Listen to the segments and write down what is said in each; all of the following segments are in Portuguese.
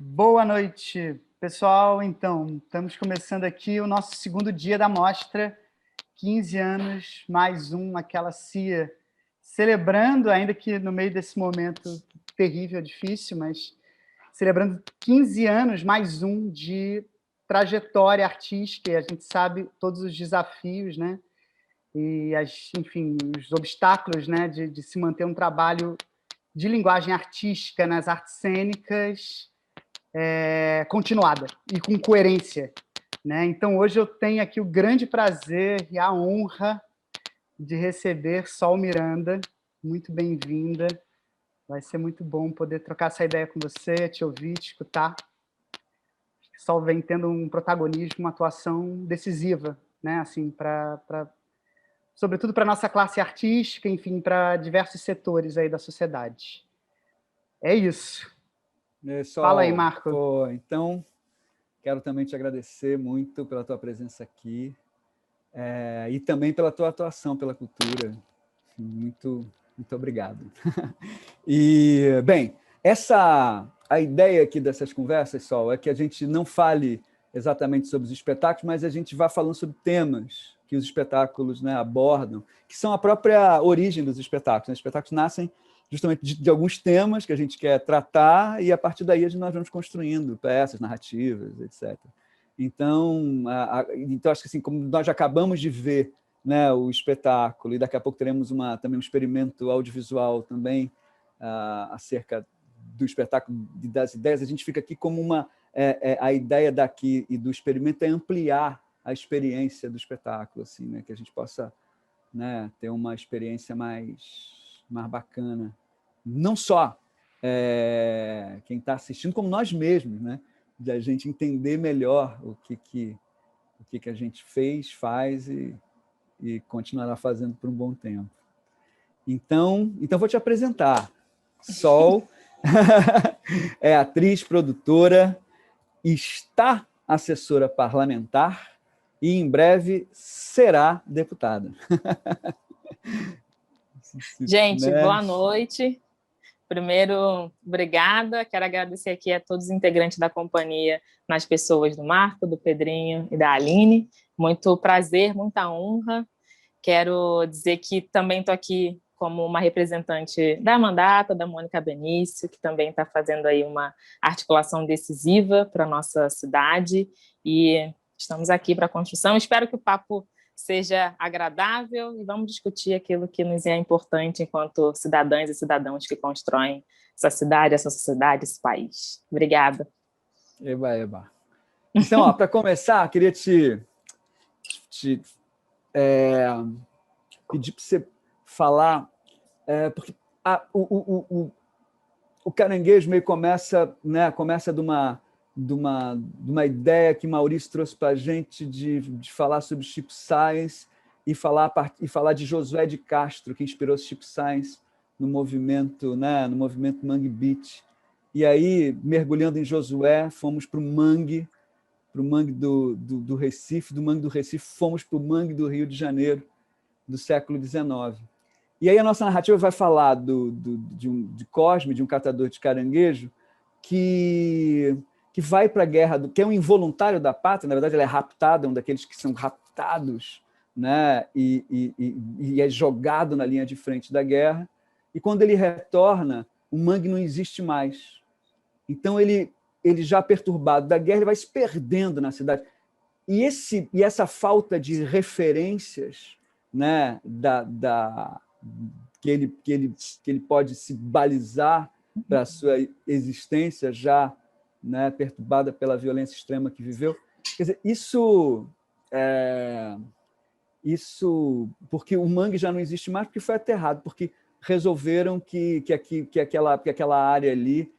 Boa noite, pessoal. Então, estamos começando aqui o nosso segundo dia da mostra, 15 anos, mais um, aquela CIA, celebrando, ainda que no meio desse momento terrível, difícil, mas celebrando 15 anos, mais um, de trajetória artística, e a gente sabe todos os desafios, né? E, enfim, os obstáculos, né, de se manter um trabalho de linguagem artística nas artes cênicas continuada e com coerência, né? Então, hoje eu tenho aqui o grande prazer e a honra de receber Sol Miranda. Muito bem-vinda. Vai ser muito bom poder trocar essa ideia com você, te ouvir, te escutar. Sol vem tendo um protagonismo, uma atuação decisiva, né? Assim, sobretudo para a nossa classe artística, enfim, para diversos setores aí da sociedade. É isso. Fala aí, Marco. Pô, então, quero também te agradecer muito pela tua presença aqui e também pela tua atuação pela cultura. Muito obrigado. E, bem, a ideia aqui dessas conversas, Sol, é que a gente não fale exatamente sobre os espetáculos, mas a gente vá falando sobre temas que os espetáculos, né, abordam, que são a própria origem dos espetáculos. Os espetáculos nascem justamente de alguns temas que a gente quer tratar e, a partir daí, nós vamos construindo peças, narrativas, etc. Então, acho que, assim, como nós já acabamos de ver, né, o espetáculo, e daqui a pouco teremos também um experimento audiovisual também acerca do espetáculo, das ideias, a gente fica aqui como a ideia daqui e do experimento é ampliar a experiência do espetáculo, assim, né, que a gente possa, né, ter uma experiência mais bacana. Não só quem está assistindo, como nós mesmos, né, de a gente entender melhor o que a gente faz e continuará fazendo por um bom tempo. Então vou te apresentar. Sol é atriz, produtora, está assessora parlamentar e, em breve, será deputada. Gente, boa noite. Primeiro, obrigada. Quero agradecer aqui a todos os integrantes da companhia, nas pessoas do Marco, do Pedrinho e da Aline. Muito prazer, muita honra. Quero dizer que também estou aqui como uma representante da Mandata, da Mônica Benício, que também está fazendo aí uma articulação decisiva para a nossa cidade. E estamos aqui para a construção. Espero que o papo seja agradável e vamos discutir aquilo que nos é importante enquanto cidadãs e cidadãos que constroem essa cidade, essa sociedade, esse país. Obrigada. Eba. Então, para começar, queria te pedir para você falar, porque o Caranguejo meio começa, né, de uma ideia que Maurício trouxe para a gente de falar sobre Chico Sainz e falar de Josué de Castro, que inspirou Chico Sainz no movimento Mangue Beat. E aí, mergulhando em Josué, fomos para o mangue do Recife, do mangue do Recife, fomos para o mangue do Rio de Janeiro, do século XIX. E aí a nossa narrativa vai falar de Cosme, de um catador de caranguejo, que vai para a guerra, que é um involuntário da pátria, na verdade ele é raptado, é um daqueles que são raptados, né, e é jogado na linha de frente da guerra, e quando ele retorna, o mangue não existe mais. Então ele já perturbado da guerra, ele vai se perdendo na cidade. E essa falta de referências, né, que ele pode se balizar para a sua existência já, né, perturbada pela violência extrema que viveu. Quer dizer, isso porque o mangue já não existe mais, porque foi aterrado, porque resolveram que aquela área ali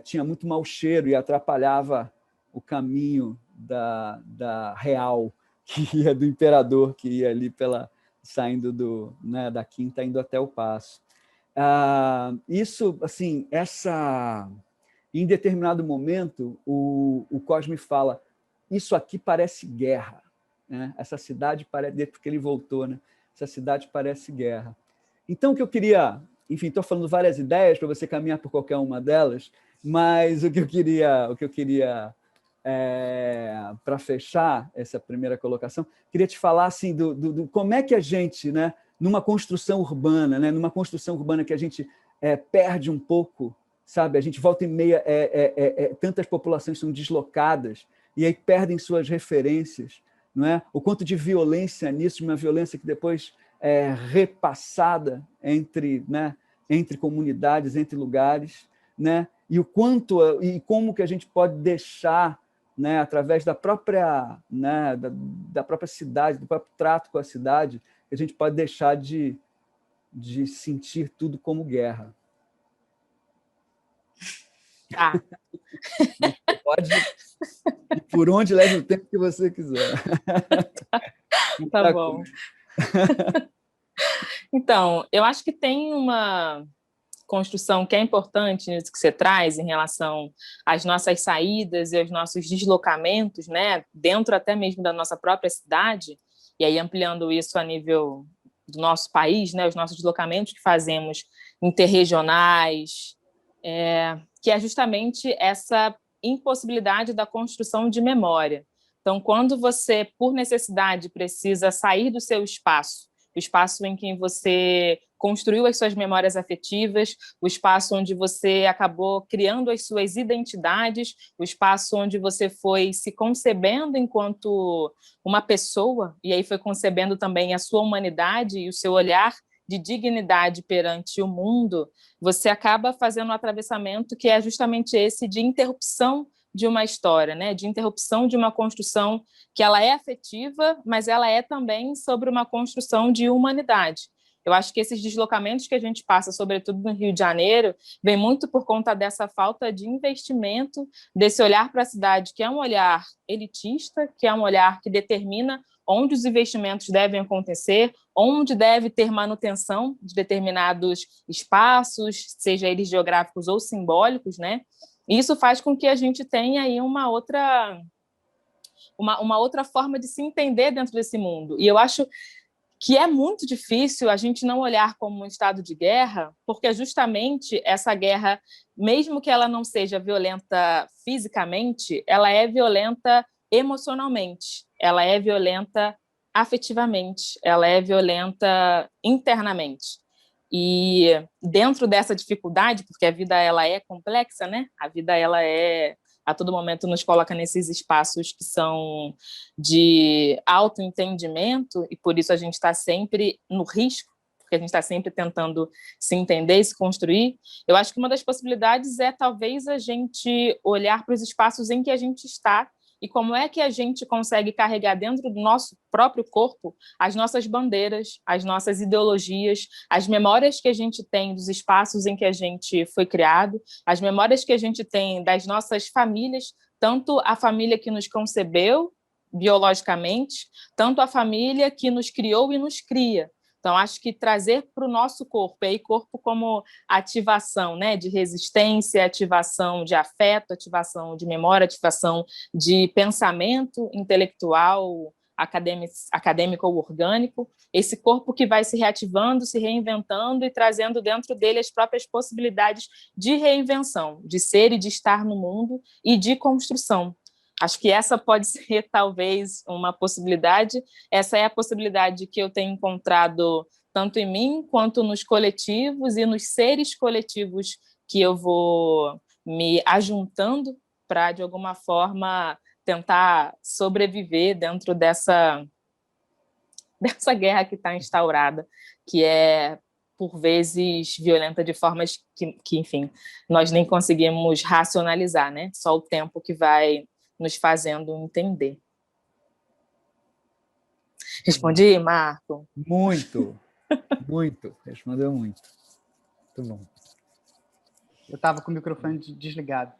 tinha muito mau cheiro e atrapalhava o caminho da real, que ia do imperador, que ia ali saindo da Quinta, indo até o Paço. Isso, assim, em determinado momento, o Cosme fala, isso aqui parece guerra, né? Essa cidade parece, desde que ele voltou, né? Essa cidade parece guerra. Então, o que eu queria, enfim, estou falando várias ideias para você caminhar por qualquer uma delas, Mas o que eu queria para fechar essa primeira colocação, queria te falar assim, do como é que a gente, né, numa construção urbana, né, que a gente perde um pouco, sabe? A gente volta e meia, tantas populações são deslocadas e aí perdem suas referências, não é? O quanto de violência nisso, uma violência que depois é repassada entre comunidades, entre lugares, né? E o quanto e como que a gente pode deixar, né, através da própria, né, da própria cidade, do próprio trato com a cidade, que a gente pode deixar de sentir tudo como guerra. Tá. Você pode ir por onde leve o tempo que você quiser. Tá bom. Então, eu acho que tem uma construção que é importante nisso que você traz em relação às nossas saídas e aos nossos deslocamentos, né, dentro até mesmo da nossa própria cidade, e aí ampliando isso a nível do nosso país, né, os nossos deslocamentos que fazemos interregionais, que é justamente essa impossibilidade da construção de memória. Então, quando você, por necessidade, precisa sair do seu espaço, o espaço em que você construiu as suas memórias afetivas, o espaço onde você acabou criando as suas identidades, o espaço onde você foi se concebendo enquanto uma pessoa, e aí foi concebendo também a sua humanidade e o seu olhar de dignidade perante o mundo, você acaba fazendo um atravessamento que é justamente esse de interrupção de uma história, né? De interrupção de uma construção que ela é afetiva, mas ela é também sobre uma construção de humanidade. Eu acho que esses deslocamentos que a gente passa, sobretudo no Rio de Janeiro, vem muito por conta dessa falta de investimento, desse olhar para a cidade, que é um olhar elitista, que é um olhar que determina onde os investimentos devem acontecer, onde deve ter manutenção de determinados espaços, seja eles geográficos ou simbólicos, né? E isso faz com que a gente tenha aí uma outra forma de se entender dentro desse mundo. E eu acho que é muito difícil a gente não olhar como um estado de guerra, porque justamente essa guerra, mesmo que ela não seja violenta fisicamente, ela é violenta emocionalmente, ela é violenta afetivamente, ela é violenta internamente. E dentro dessa dificuldade, porque a vida ela é complexa, né? A vida ela a todo momento nos coloca nesses espaços que são de autoentendimento, e por isso a gente está sempre no risco, porque a gente está sempre tentando se entender e se construir. Eu acho que uma das possibilidades é talvez a gente olhar para os espaços em que a gente está e como é que a gente consegue carregar dentro do nosso próprio corpo as nossas bandeiras, as nossas ideologias, as memórias que a gente tem dos espaços em que a gente foi criado, as memórias que a gente tem das nossas famílias, tanto a família que nos concebeu biologicamente, tanto a família que nos criou e nos cria. Então, acho que trazer para o nosso corpo, e aí corpo como ativação, né, de resistência, ativação de afeto, ativação de memória, ativação de pensamento intelectual, acadêmico ou orgânico, esse corpo que vai se reativando, se reinventando e trazendo dentro dele as próprias possibilidades de reinvenção, de ser e de estar no mundo e de construção. Acho que essa pode ser, talvez, uma possibilidade. Essa é a possibilidade que eu tenho encontrado tanto em mim quanto nos coletivos e nos seres coletivos que eu vou me ajuntando para, de alguma forma, tentar sobreviver dentro dessa guerra que está instaurada, que é, por vezes, violenta de formas que, enfim, nós nem conseguimos racionalizar, né? Só o tempo que vai nos fazendo entender. Respondi, Marco? Muito, muito. Respondeu muito. Muito bom. Eu estava com o microfone desligado.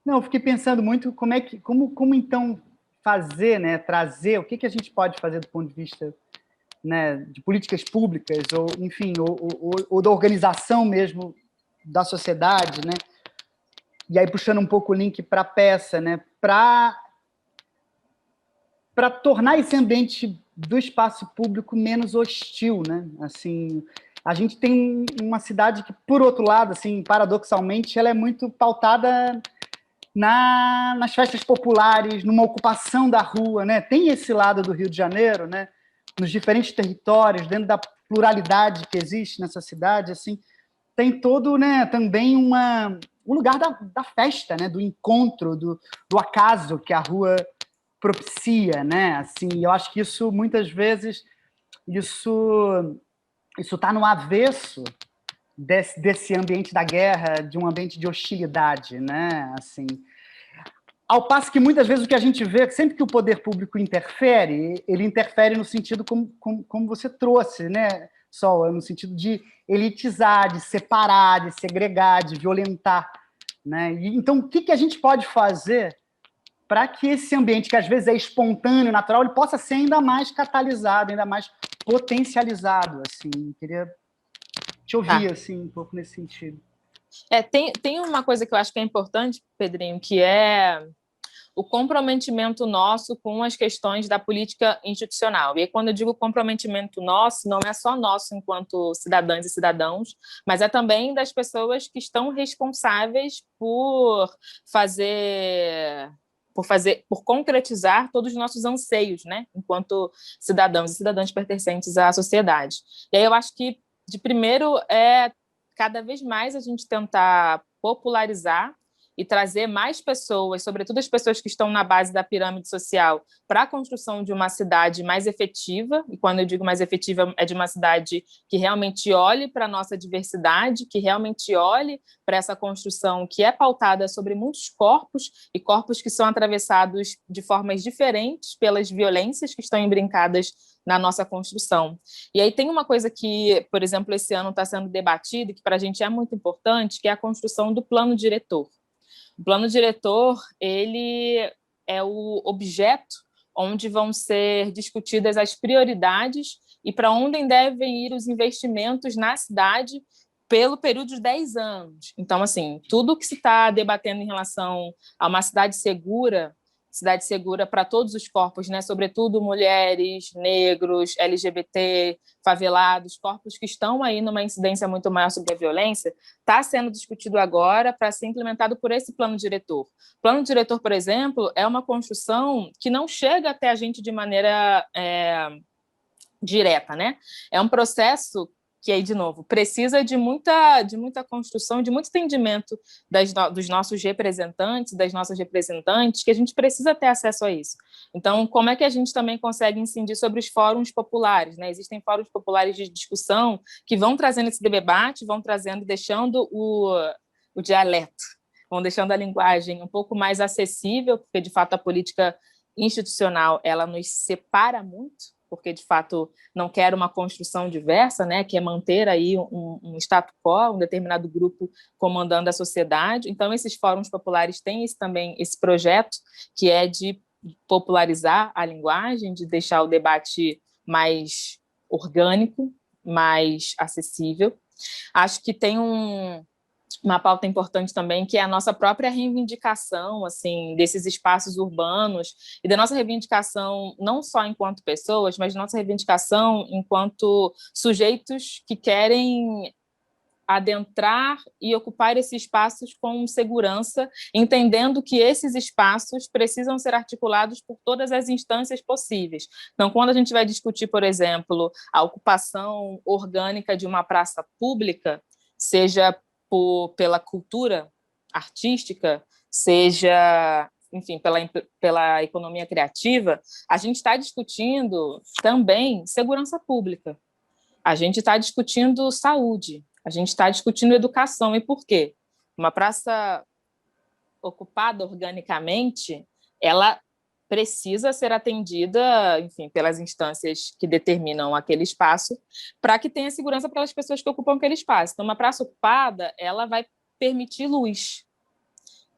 Não, eu fiquei pensando muito como então fazer, né, trazer, o que a gente pode fazer do ponto de vista, né, de políticas públicas, ou, enfim, ou da organização mesmo da sociedade, né? E aí, puxando um pouco o link para a peça, né, para tornar esse ambiente do espaço público menos hostil, né? Assim, a gente tem uma cidade que, por outro lado, assim, paradoxalmente, ela é muito pautada nas festas populares, numa ocupação da rua, né? Tem esse lado do Rio de Janeiro, né? Nos diferentes territórios, dentro da pluralidade que existe nessa cidade, assim, tem todo, né, também um lugar da festa, né? Do encontro, do acaso que a rua propicia, né? Assim, eu acho que isso, muitas vezes, isso está no avesso desse ambiente da guerra, de um ambiente de hostilidade, né? Assim, ao passo que muitas vezes o que a gente vê, sempre que o poder público interfere, ele interfere no sentido como você trouxe, né, Sol, no sentido de elitizar, de separar, de segregar, de violentar, né? E, então, o que a gente pode fazer para que esse ambiente, que às vezes é espontâneo, natural, ele possa ser ainda mais catalisado, ainda mais potencializado, assim? Queria te ouvir, assim, um pouco nesse sentido. Tem uma coisa que eu acho que é importante, Pedrinho, que é o comprometimento nosso com as questões da política institucional. E aí, quando eu digo comprometimento nosso, não é só nosso enquanto cidadãs e cidadãos, mas é também das pessoas que estão responsáveis por concretizar todos os nossos anseios, né, enquanto cidadãos e cidadãs pertencentes à sociedade. E aí eu acho que, de primeiro, é cada vez mais a gente tentar popularizar e trazer mais pessoas, sobretudo as pessoas que estão na base da pirâmide social, para a construção de uma cidade mais efetiva. E quando eu digo mais efetiva, é de uma cidade que realmente olhe para a nossa diversidade, que realmente olhe para essa construção que é pautada sobre muitos corpos, e corpos que são atravessados de formas diferentes pelas violências que estão embrincadas na nossa construção. E aí tem uma coisa que, por exemplo, esse ano está sendo debatido, que para a gente é muito importante, que é a construção do plano diretor. O plano diretor, ele é o objeto onde vão ser discutidas as prioridades e para onde devem ir os investimentos na cidade pelo período de 10 anos. Então, assim, tudo que se está debatendo em relação a uma cidade segura para todos os corpos, né? Sobretudo mulheres, negros, LGBT, favelados, corpos que estão aí numa incidência muito maior sobre a violência, está sendo discutido agora para ser implementado por esse plano diretor. O plano diretor, por exemplo, é uma construção que não chega até a gente de maneira direta, né? É um processo que aí, de novo, precisa de muita construção, de muito entendimento dos nossos representantes, das nossas representantes, que a gente precisa ter acesso a isso. Então, como é que a gente também consegue incidir sobre os fóruns populares, né? Existem fóruns populares de discussão que vão trazendo esse debate, vão trazendo, deixando o dialeto, vão deixando a linguagem um pouco mais acessível, porque, de fato, a política institucional, ela nos separa muito, porque, de fato, não quer uma construção diversa, né, que é manter aí um status quo, um determinado grupo comandando a sociedade. Então, esses fóruns populares têm também esse projeto, que é de popularizar a linguagem, de deixar o debate mais orgânico, mais acessível. Acho que tem uma pauta importante também, que é a nossa própria reivindicação, assim, desses espaços urbanos e da nossa reivindicação não só enquanto pessoas, mas nossa reivindicação enquanto sujeitos que querem adentrar e ocupar esses espaços com segurança, entendendo que esses espaços precisam ser articulados por todas as instâncias possíveis. Então, quando a gente vai discutir, por exemplo, a ocupação orgânica de uma praça pública, seja pela cultura artística, seja, enfim, pela economia criativa, a gente está discutindo também segurança pública, a gente está discutindo saúde, a gente está discutindo educação. E por quê? Uma praça ocupada organicamente, ela precisa ser atendida, enfim, pelas instâncias que determinam aquele espaço, para que tenha segurança para as pessoas que ocupam aquele espaço. Então, uma praça ocupada, ela vai permitir luz.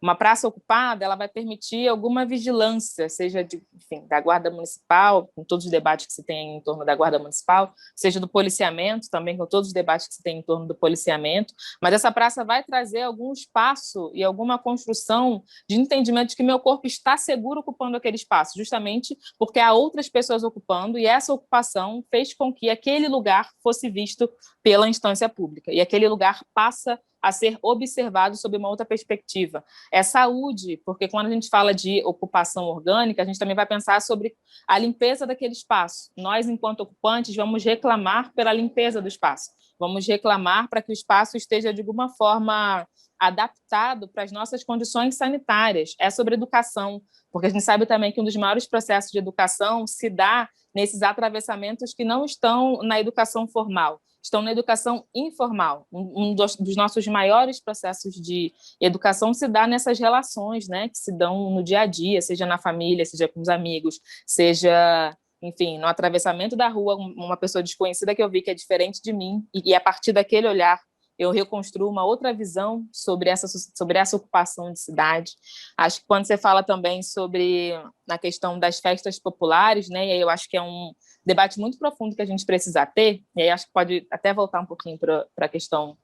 Uma praça ocupada, ela vai permitir alguma vigilância, seja enfim, da Guarda Municipal, com todos os debates que se tem em torno da Guarda Municipal, seja do policiamento, também com todos os debates que se tem em torno do policiamento, mas essa praça vai trazer algum espaço e alguma construção de entendimento de que meu corpo está seguro ocupando aquele espaço, justamente porque há outras pessoas ocupando, e essa ocupação fez com que aquele lugar fosse visto pela instância pública, e aquele lugar passa a ser observado sob uma outra perspectiva. É saúde, porque quando a gente fala de ocupação orgânica, a gente também vai pensar sobre a limpeza daquele espaço. Nós, enquanto ocupantes, vamos reclamar pela limpeza do espaço, vamos reclamar para que o espaço esteja, de alguma forma, adaptado para as nossas condições sanitárias. É sobre educação, porque a gente sabe também que um dos maiores processos de educação se dá nesses atravessamentos que não estão na educação formal, estão na educação informal. Um dos nossos maiores processos de educação se dá nessas relações, né, que se dão no dia a dia, seja na família, seja com os amigos, seja, enfim, no atravessamento da rua, uma pessoa desconhecida que eu vi que é diferente de mim, e a partir daquele olhar eu reconstruo uma outra visão sobre essa ocupação de cidade. Acho que quando você fala também sobre a questão das festas populares, né, e aí eu acho que é um debate muito profundo que a gente precisa ter, e aí acho que pode até voltar um pouquinho para a questão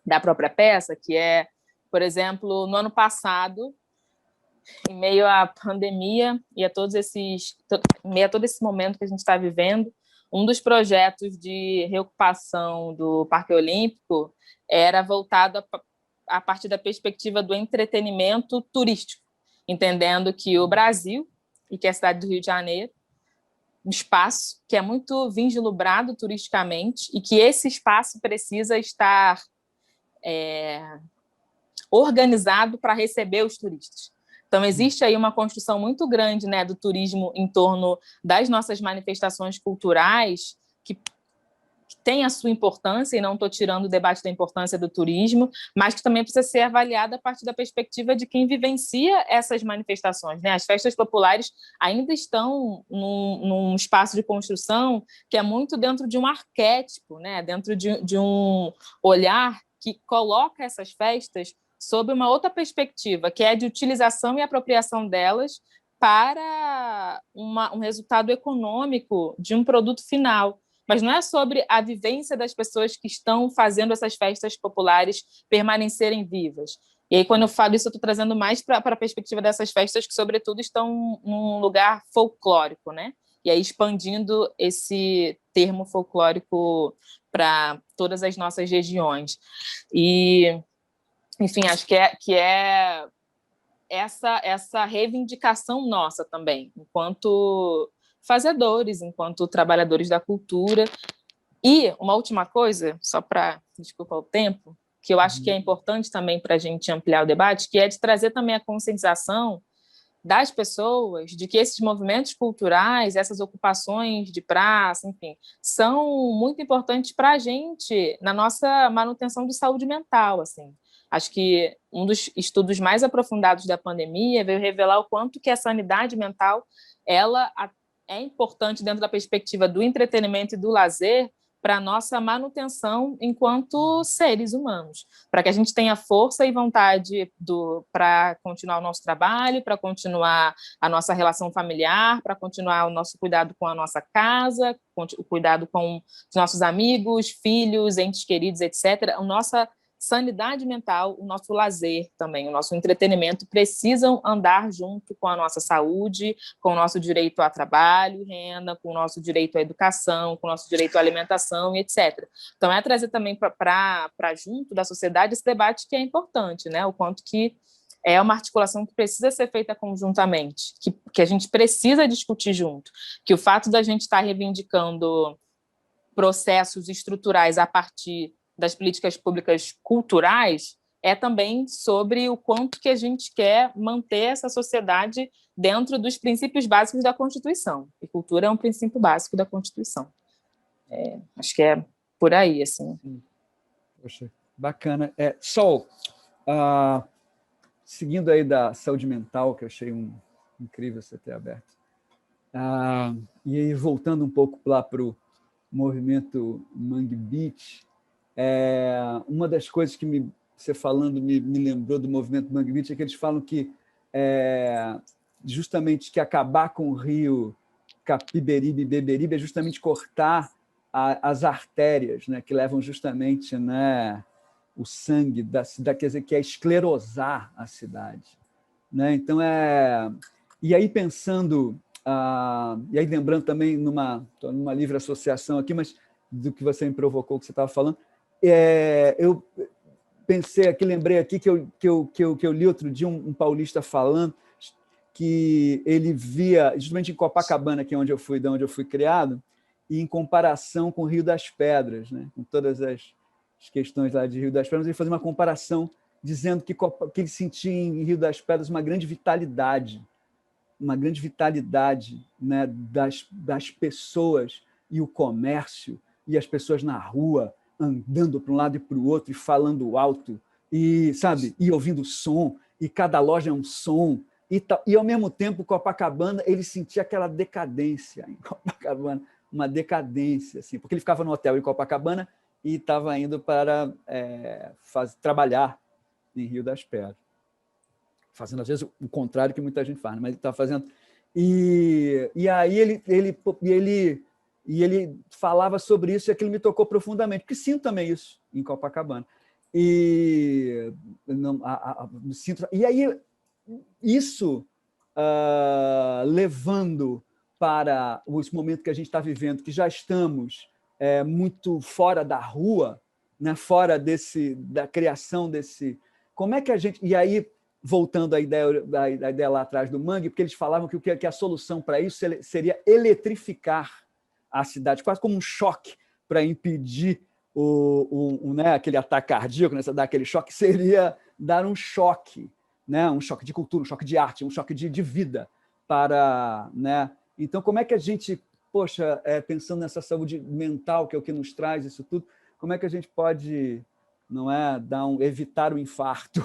da própria peça, que é, por exemplo, no ano passado, em meio à pandemia e a em meio a todo esse momento que a gente está vivendo, um dos projetos de reocupação do Parque Olímpico era voltado a partir da perspectiva do entretenimento turístico, entendendo que o Brasil, e que é a cidade do Rio de Janeiro, um espaço que é muito vislumbrado turisticamente e que esse espaço precisa estar organizado para receber os turistas. Então, existe aí uma construção muito grande, né, do turismo em torno das nossas manifestações culturais, que tem a sua importância, e não estou tirando o debate da importância do turismo, mas que também precisa ser avaliada a partir da perspectiva de quem vivencia essas manifestações, né? As festas populares ainda estão num espaço de construção que é muito dentro de um arquétipo, né? Dentro de um olhar que coloca essas festas sob uma outra perspectiva, que é de utilização e apropriação delas para um resultado econômico de um produto final. Mas não é sobre a vivência das pessoas que estão fazendo essas festas populares permanecerem vivas. E aí, quando eu falo isso, eu estou trazendo mais para a perspectiva dessas festas que, sobretudo, estão num lugar folclórico, né? E aí, expandindo esse termo folclórico para todas as nossas regiões. E, enfim, acho que é essa reivindicação nossa também, enquanto fazedores, enquanto trabalhadores da cultura. E uma última coisa, só para, desculpa o tempo, que eu acho que é importante também para a gente ampliar o debate, que é de trazer também a conscientização das pessoas de que esses movimentos culturais, essas ocupações de praça, enfim, são muito importantes para a gente na nossa manutenção de saúde mental, assim. Acho que um dos estudos mais aprofundados da pandemia veio revelar o quanto que a sanidade mental ela é importante dentro da perspectiva do entretenimento e do lazer para a nossa manutenção enquanto seres humanos, para que a gente tenha força e vontade para continuar o nosso trabalho, para continuar a nossa relação familiar, para continuar o nosso cuidado com a nossa casa, o cuidado com os nossos amigos, filhos, entes queridos, etc. A nossa sanidade mental, o nosso lazer também, o nosso entretenimento precisam andar junto com a nossa saúde, com o nosso direito a trabalho, renda, com o nosso direito à educação, com o nosso direito à alimentação e etc. Então, é trazer também para junto da sociedade esse debate que é importante, né? O quanto que é uma articulação que precisa ser feita conjuntamente, que a gente precisa discutir junto, que o fato da gente estar reivindicando processos estruturais a partir das políticas públicas culturais é também sobre o quanto que a gente quer manter essa sociedade dentro dos princípios básicos da Constituição. E cultura é um princípio básico da Constituição. Acho que é por aí, assim. Poxa, bacana. Sol, seguindo aí da saúde mental, que eu achei incrível você ter aberto, e aí voltando um pouco lá para o movimento Mangue Beat, uma das coisas que me você falando me lembrou do movimento Mangue Beach, é que eles falam que justamente que acabar com o rio Capiberibe e Beberibe é justamente cortar as artérias, né, que levam justamente, né, o sangue da cidade, quer dizer, que é esclerosar a cidade. Né? Então, e aí pensando, e aí lembrando também, estou numa livre associação aqui, mas do que você me provocou, que você estava falando, eu pensei aqui, lembrei aqui que eu li outro dia um paulista falando que ele via, justamente em Copacabana, que é onde eu fui, de onde eu fui criado, e em comparação com o Rio das Pedras, né? Com todas as questões lá de Rio das Pedras, ele fazia uma comparação dizendo que ele sentia em Rio das Pedras uma grande vitalidade, né, das pessoas e o comércio, e as pessoas na rua, andando para um lado e para o outro, e falando alto, e, sabe, e ouvindo som, e cada loja é um som, e ao mesmo tempo, Copacabana, ele sentia aquela decadência em Copacabana, uma decadência, assim, porque ele ficava no hotel em Copacabana e estava indo para trabalhar em Rio das Pedras, fazendo, às vezes, o contrário que muita gente faz, né? Mas ele estava fazendo. E aí ele falava sobre isso, e aquilo me tocou profundamente, porque sinto também isso em Copacabana. E aí, isso levando para os momentos que a gente está vivendo, que já estamos muito fora da rua, né? Fora da criação desse... Como é que a gente... E aí, voltando à ideia lá atrás do Mangue, porque eles falavam que a solução para isso seria eletrificar a cidade, quase como um choque para impedir né, aquele ataque cardíaco, né, dar aquele choque, seria dar um choque, né, um choque de cultura, um choque de arte, um choque de vida para... Né? Então, como é que a gente, poxa, pensando nessa saúde mental, que é o que nos traz isso tudo, como é que a gente pode, não é, evitar o infarto?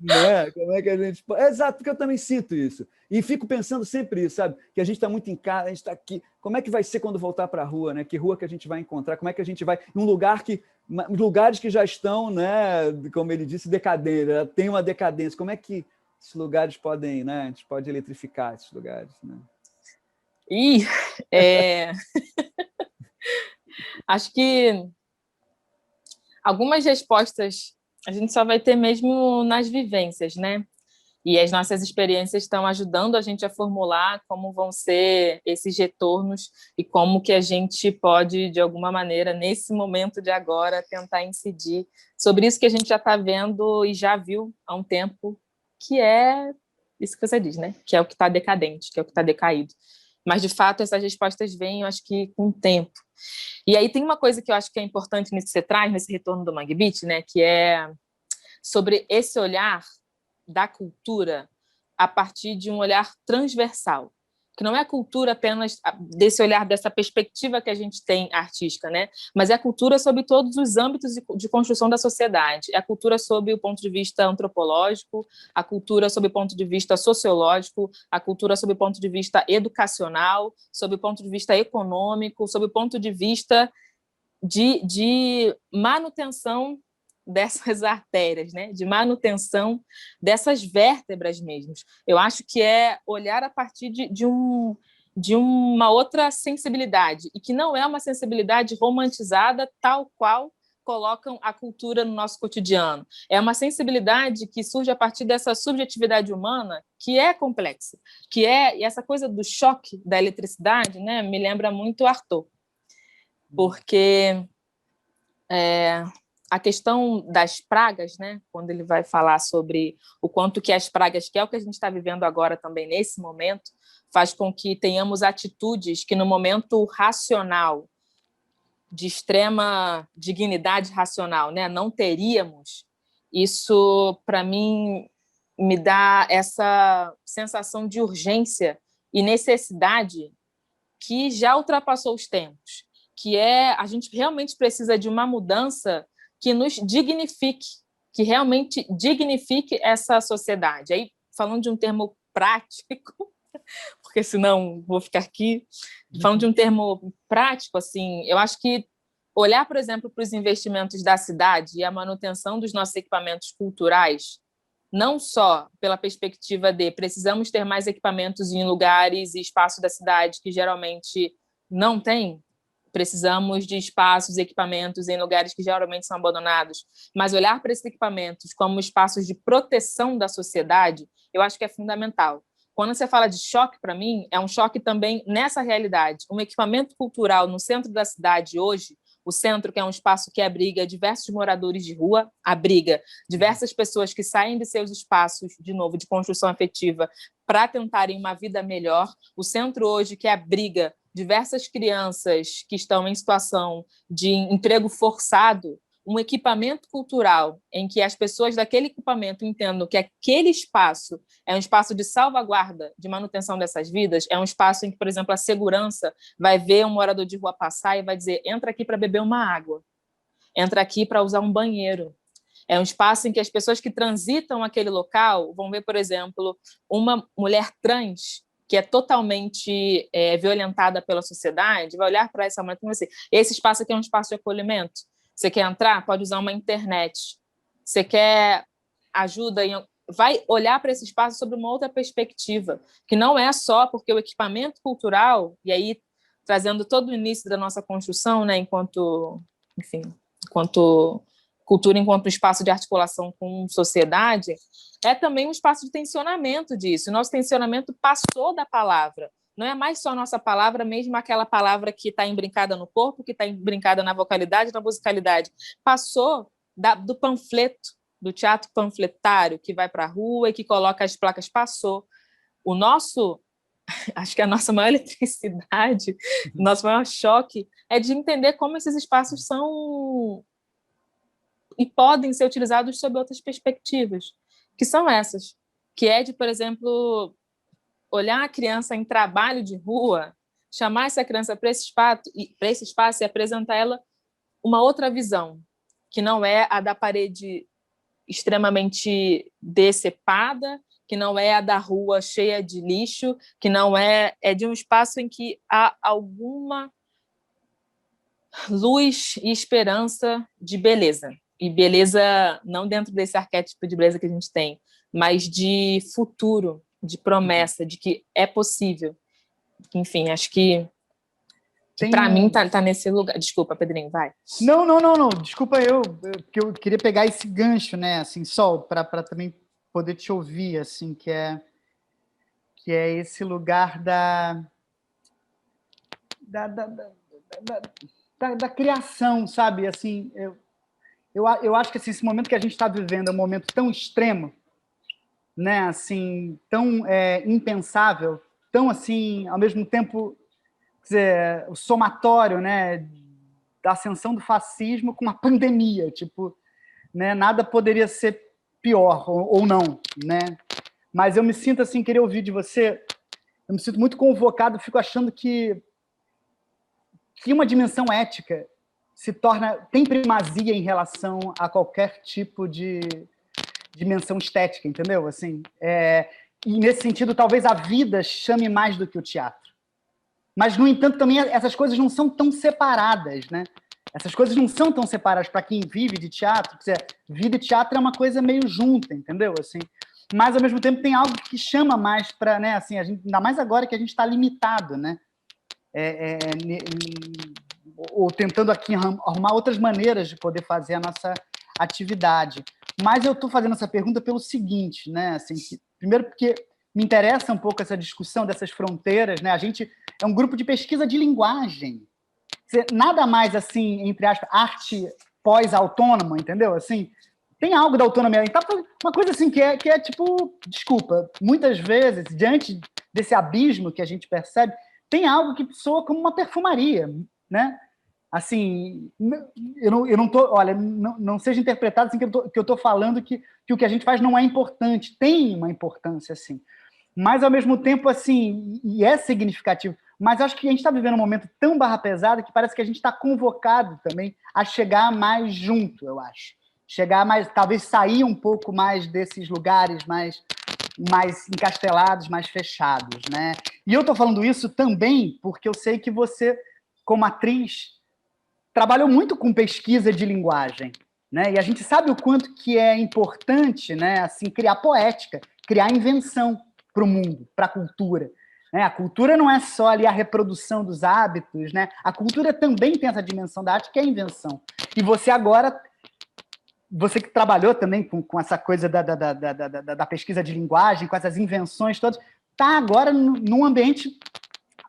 Né? Como é que a gente pode... Exato, porque eu também sinto isso. E fico pensando sempre isso, sabe? Que a gente está muito em casa, a gente está aqui. Como é que vai ser quando voltar para a rua, né? Que rua que a gente vai encontrar? Como é que a gente vai... Em lugares que já estão, né, como ele disse, decadentes, tem uma decadência. Como é que esses lugares podem, né? A gente pode eletrificar esses lugares, né? Acho que algumas respostas a gente só vai ter mesmo nas vivências, né? E as nossas experiências estão ajudando a gente a formular como vão ser esses retornos e como que a gente pode, de alguma maneira, nesse momento de agora, tentar incidir sobre isso que a gente já está vendo e já viu há um tempo, que é isso que você diz, né? Que é o que está decadente, que é o que está decaído. Mas, de fato, essas respostas vêm, eu acho que com o tempo. E aí tem uma coisa que eu acho que é importante nisso que você traz, nesse retorno do Mangue Beach, né? Que é sobre esse olhar da cultura a partir de um olhar transversal, que não é a cultura apenas desse olhar, dessa perspectiva que a gente tem artística, né? Mas é a cultura sobre todos os âmbitos de construção da sociedade, é a cultura sob o ponto de vista antropológico, a cultura sob o ponto de vista sociológico, a cultura sob o ponto de vista educacional, sob o ponto de vista econômico, sob o ponto de vista de manutenção dessas artérias, né? De manutenção dessas vértebras mesmo. Eu acho que é olhar a partir de uma outra sensibilidade, e que não é uma sensibilidade romantizada tal qual colocam a cultura no nosso cotidiano. É uma sensibilidade que surge a partir dessa subjetividade humana que é complexa, que é essa coisa do choque da eletricidade, né? Me lembra muito Artaud, porque a questão das pragas, né, quando ele vai falar sobre o quanto que as pragas, que é o que a gente está vivendo agora também nesse momento, faz com que tenhamos atitudes que no momento racional, de extrema dignidade racional, né, não teríamos. Isso, para mim, me dá essa sensação de urgência e necessidade que já ultrapassou os tempos, que a gente realmente precisa de uma mudança que nos dignifique, que realmente dignifique essa sociedade. Aí, falando de um termo prático, porque senão vou ficar aqui, falando de um termo prático, assim, eu acho que olhar, por exemplo, para os investimentos da cidade e a manutenção dos nossos equipamentos culturais, não só pela perspectiva de precisamos ter mais equipamentos em lugares e espaços da cidade que geralmente não tem, precisamos de espaços e equipamentos em lugares que geralmente são abandonados, mas olhar para esses equipamentos como espaços de proteção da sociedade, eu acho que é fundamental. Quando você fala de choque, para mim, é um choque também nessa realidade. Um equipamento cultural no centro da cidade hoje, o centro, que é um espaço que abriga diversos moradores de rua, abriga diversas pessoas que saem de seus espaços, de novo, de construção afetiva, para tentarem uma vida melhor. O centro hoje que abriga diversas crianças que estão em situação de emprego forçado, um equipamento cultural em que as pessoas daquele equipamento entendam que aquele espaço é um espaço de salvaguarda, de manutenção dessas vidas, é um espaço em que, por exemplo, a segurança vai ver um morador de rua passar e vai dizer: entra aqui para beber uma água, entra aqui para usar um banheiro. É um espaço em que as pessoas que transitam aquele local vão ver, por exemplo, uma mulher trans que é totalmente violentada pela sociedade, vai olhar para essa mulher e vai dizer: esse espaço aqui é um espaço de acolhimento. Você quer entrar? Pode usar uma internet. Você quer ajuda? Vai olhar para esse espaço sobre uma outra perspectiva, que não é só porque o equipamento cultural, e aí trazendo todo o início da nossa construção, né, enquanto cultura, enquanto espaço de articulação com sociedade, é também um espaço de tensionamento disso. O nosso tensionamento passou da palavra. Não é mais só a nossa palavra, mesmo aquela palavra que está imbrincada no corpo, que está imbrincada na vocalidade, na musicalidade. Passou do panfleto, do teatro panfletário, que vai para a rua e que coloca as placas. Passou. Acho que a nossa maior eletricidade, o nosso maior choque é de entender como esses espaços são e podem ser utilizados sob outras perspectivas, que são essas, que é de, por exemplo, olhar a criança em trabalho de rua, chamar essa criança para esse espaço e apresentar ela uma outra visão, que não é a da parede extremamente decepada, que não é a da rua cheia de lixo, que não é de um espaço em que há alguma luz e esperança de beleza. E beleza não dentro desse arquétipo de beleza que a gente tem, mas de futuro, de promessa, de que é possível. Enfim, acho que para mim tá nesse lugar. Desculpa, Pedrinho, vai. Não. Desculpa porque eu queria pegar esse gancho, né, assim, só para também poder te ouvir, assim, que é esse lugar da criação, sabe? Assim, eu acho que assim, esse momento que a gente está vivendo é um momento tão extremo, né? Assim, tão impensável, tão assim, ao mesmo tempo, quer dizer, o somatório, né, da ascensão do fascismo com uma pandemia, tipo, né? Nada poderia ser pior ou não, né? Mas eu me sinto assim, queria ouvir de você. Eu me sinto muito convocado, fico achando que uma dimensão ética tem primazia em relação a qualquer tipo de dimensão estética, entendeu? Assim, e nesse sentido, talvez a vida chame mais do que o teatro. Mas, no entanto, também essas coisas não são tão separadas, né? Essas coisas não são tão separadas para quem vive de teatro. Quer dizer, vida e teatro é uma coisa meio junta, entendeu? Assim, mas, ao mesmo tempo, tem algo que chama mais para, né? Assim, ainda mais agora que a gente está limitado, né? Ou tentando aqui arrumar outras maneiras de poder fazer a nossa atividade. Mas eu estou fazendo essa pergunta pelo seguinte, né? Assim, primeiro porque me interessa um pouco essa discussão dessas fronteiras, né? A gente é um grupo de pesquisa de linguagem. Nada mais assim, entre aspas, arte pós-autônoma, entendeu? Assim, tem algo da autonomia. Então, uma coisa assim que é tipo, desculpa, muitas vezes, diante desse abismo que a gente percebe, tem algo que soa como uma perfumaria, né? Assim, eu não tô, olha, não seja interpretado assim que eu tô falando que o que a gente faz não é importante, tem uma importância, assim, mas ao mesmo tempo, assim, e é significativo, mas acho que a gente está vivendo um momento tão barra pesada que parece que a gente está convocado também a chegar mais junto, eu acho, chegar mais, talvez sair um pouco mais desses lugares mais encastelados, mais fechados, né? E eu estou falando isso também porque eu sei que você, como atriz, trabalhou muito com pesquisa de linguagem, né? E a gente sabe o quanto que é importante, né, assim, criar poética, criar invenção para o mundo, para a cultura. Né? A cultura não é só ali a reprodução dos hábitos, né? A cultura também tem essa dimensão da arte, que é a invenção. E você agora, você que trabalhou também com essa coisa da pesquisa de linguagem, com essas invenções todas, está agora num ambiente,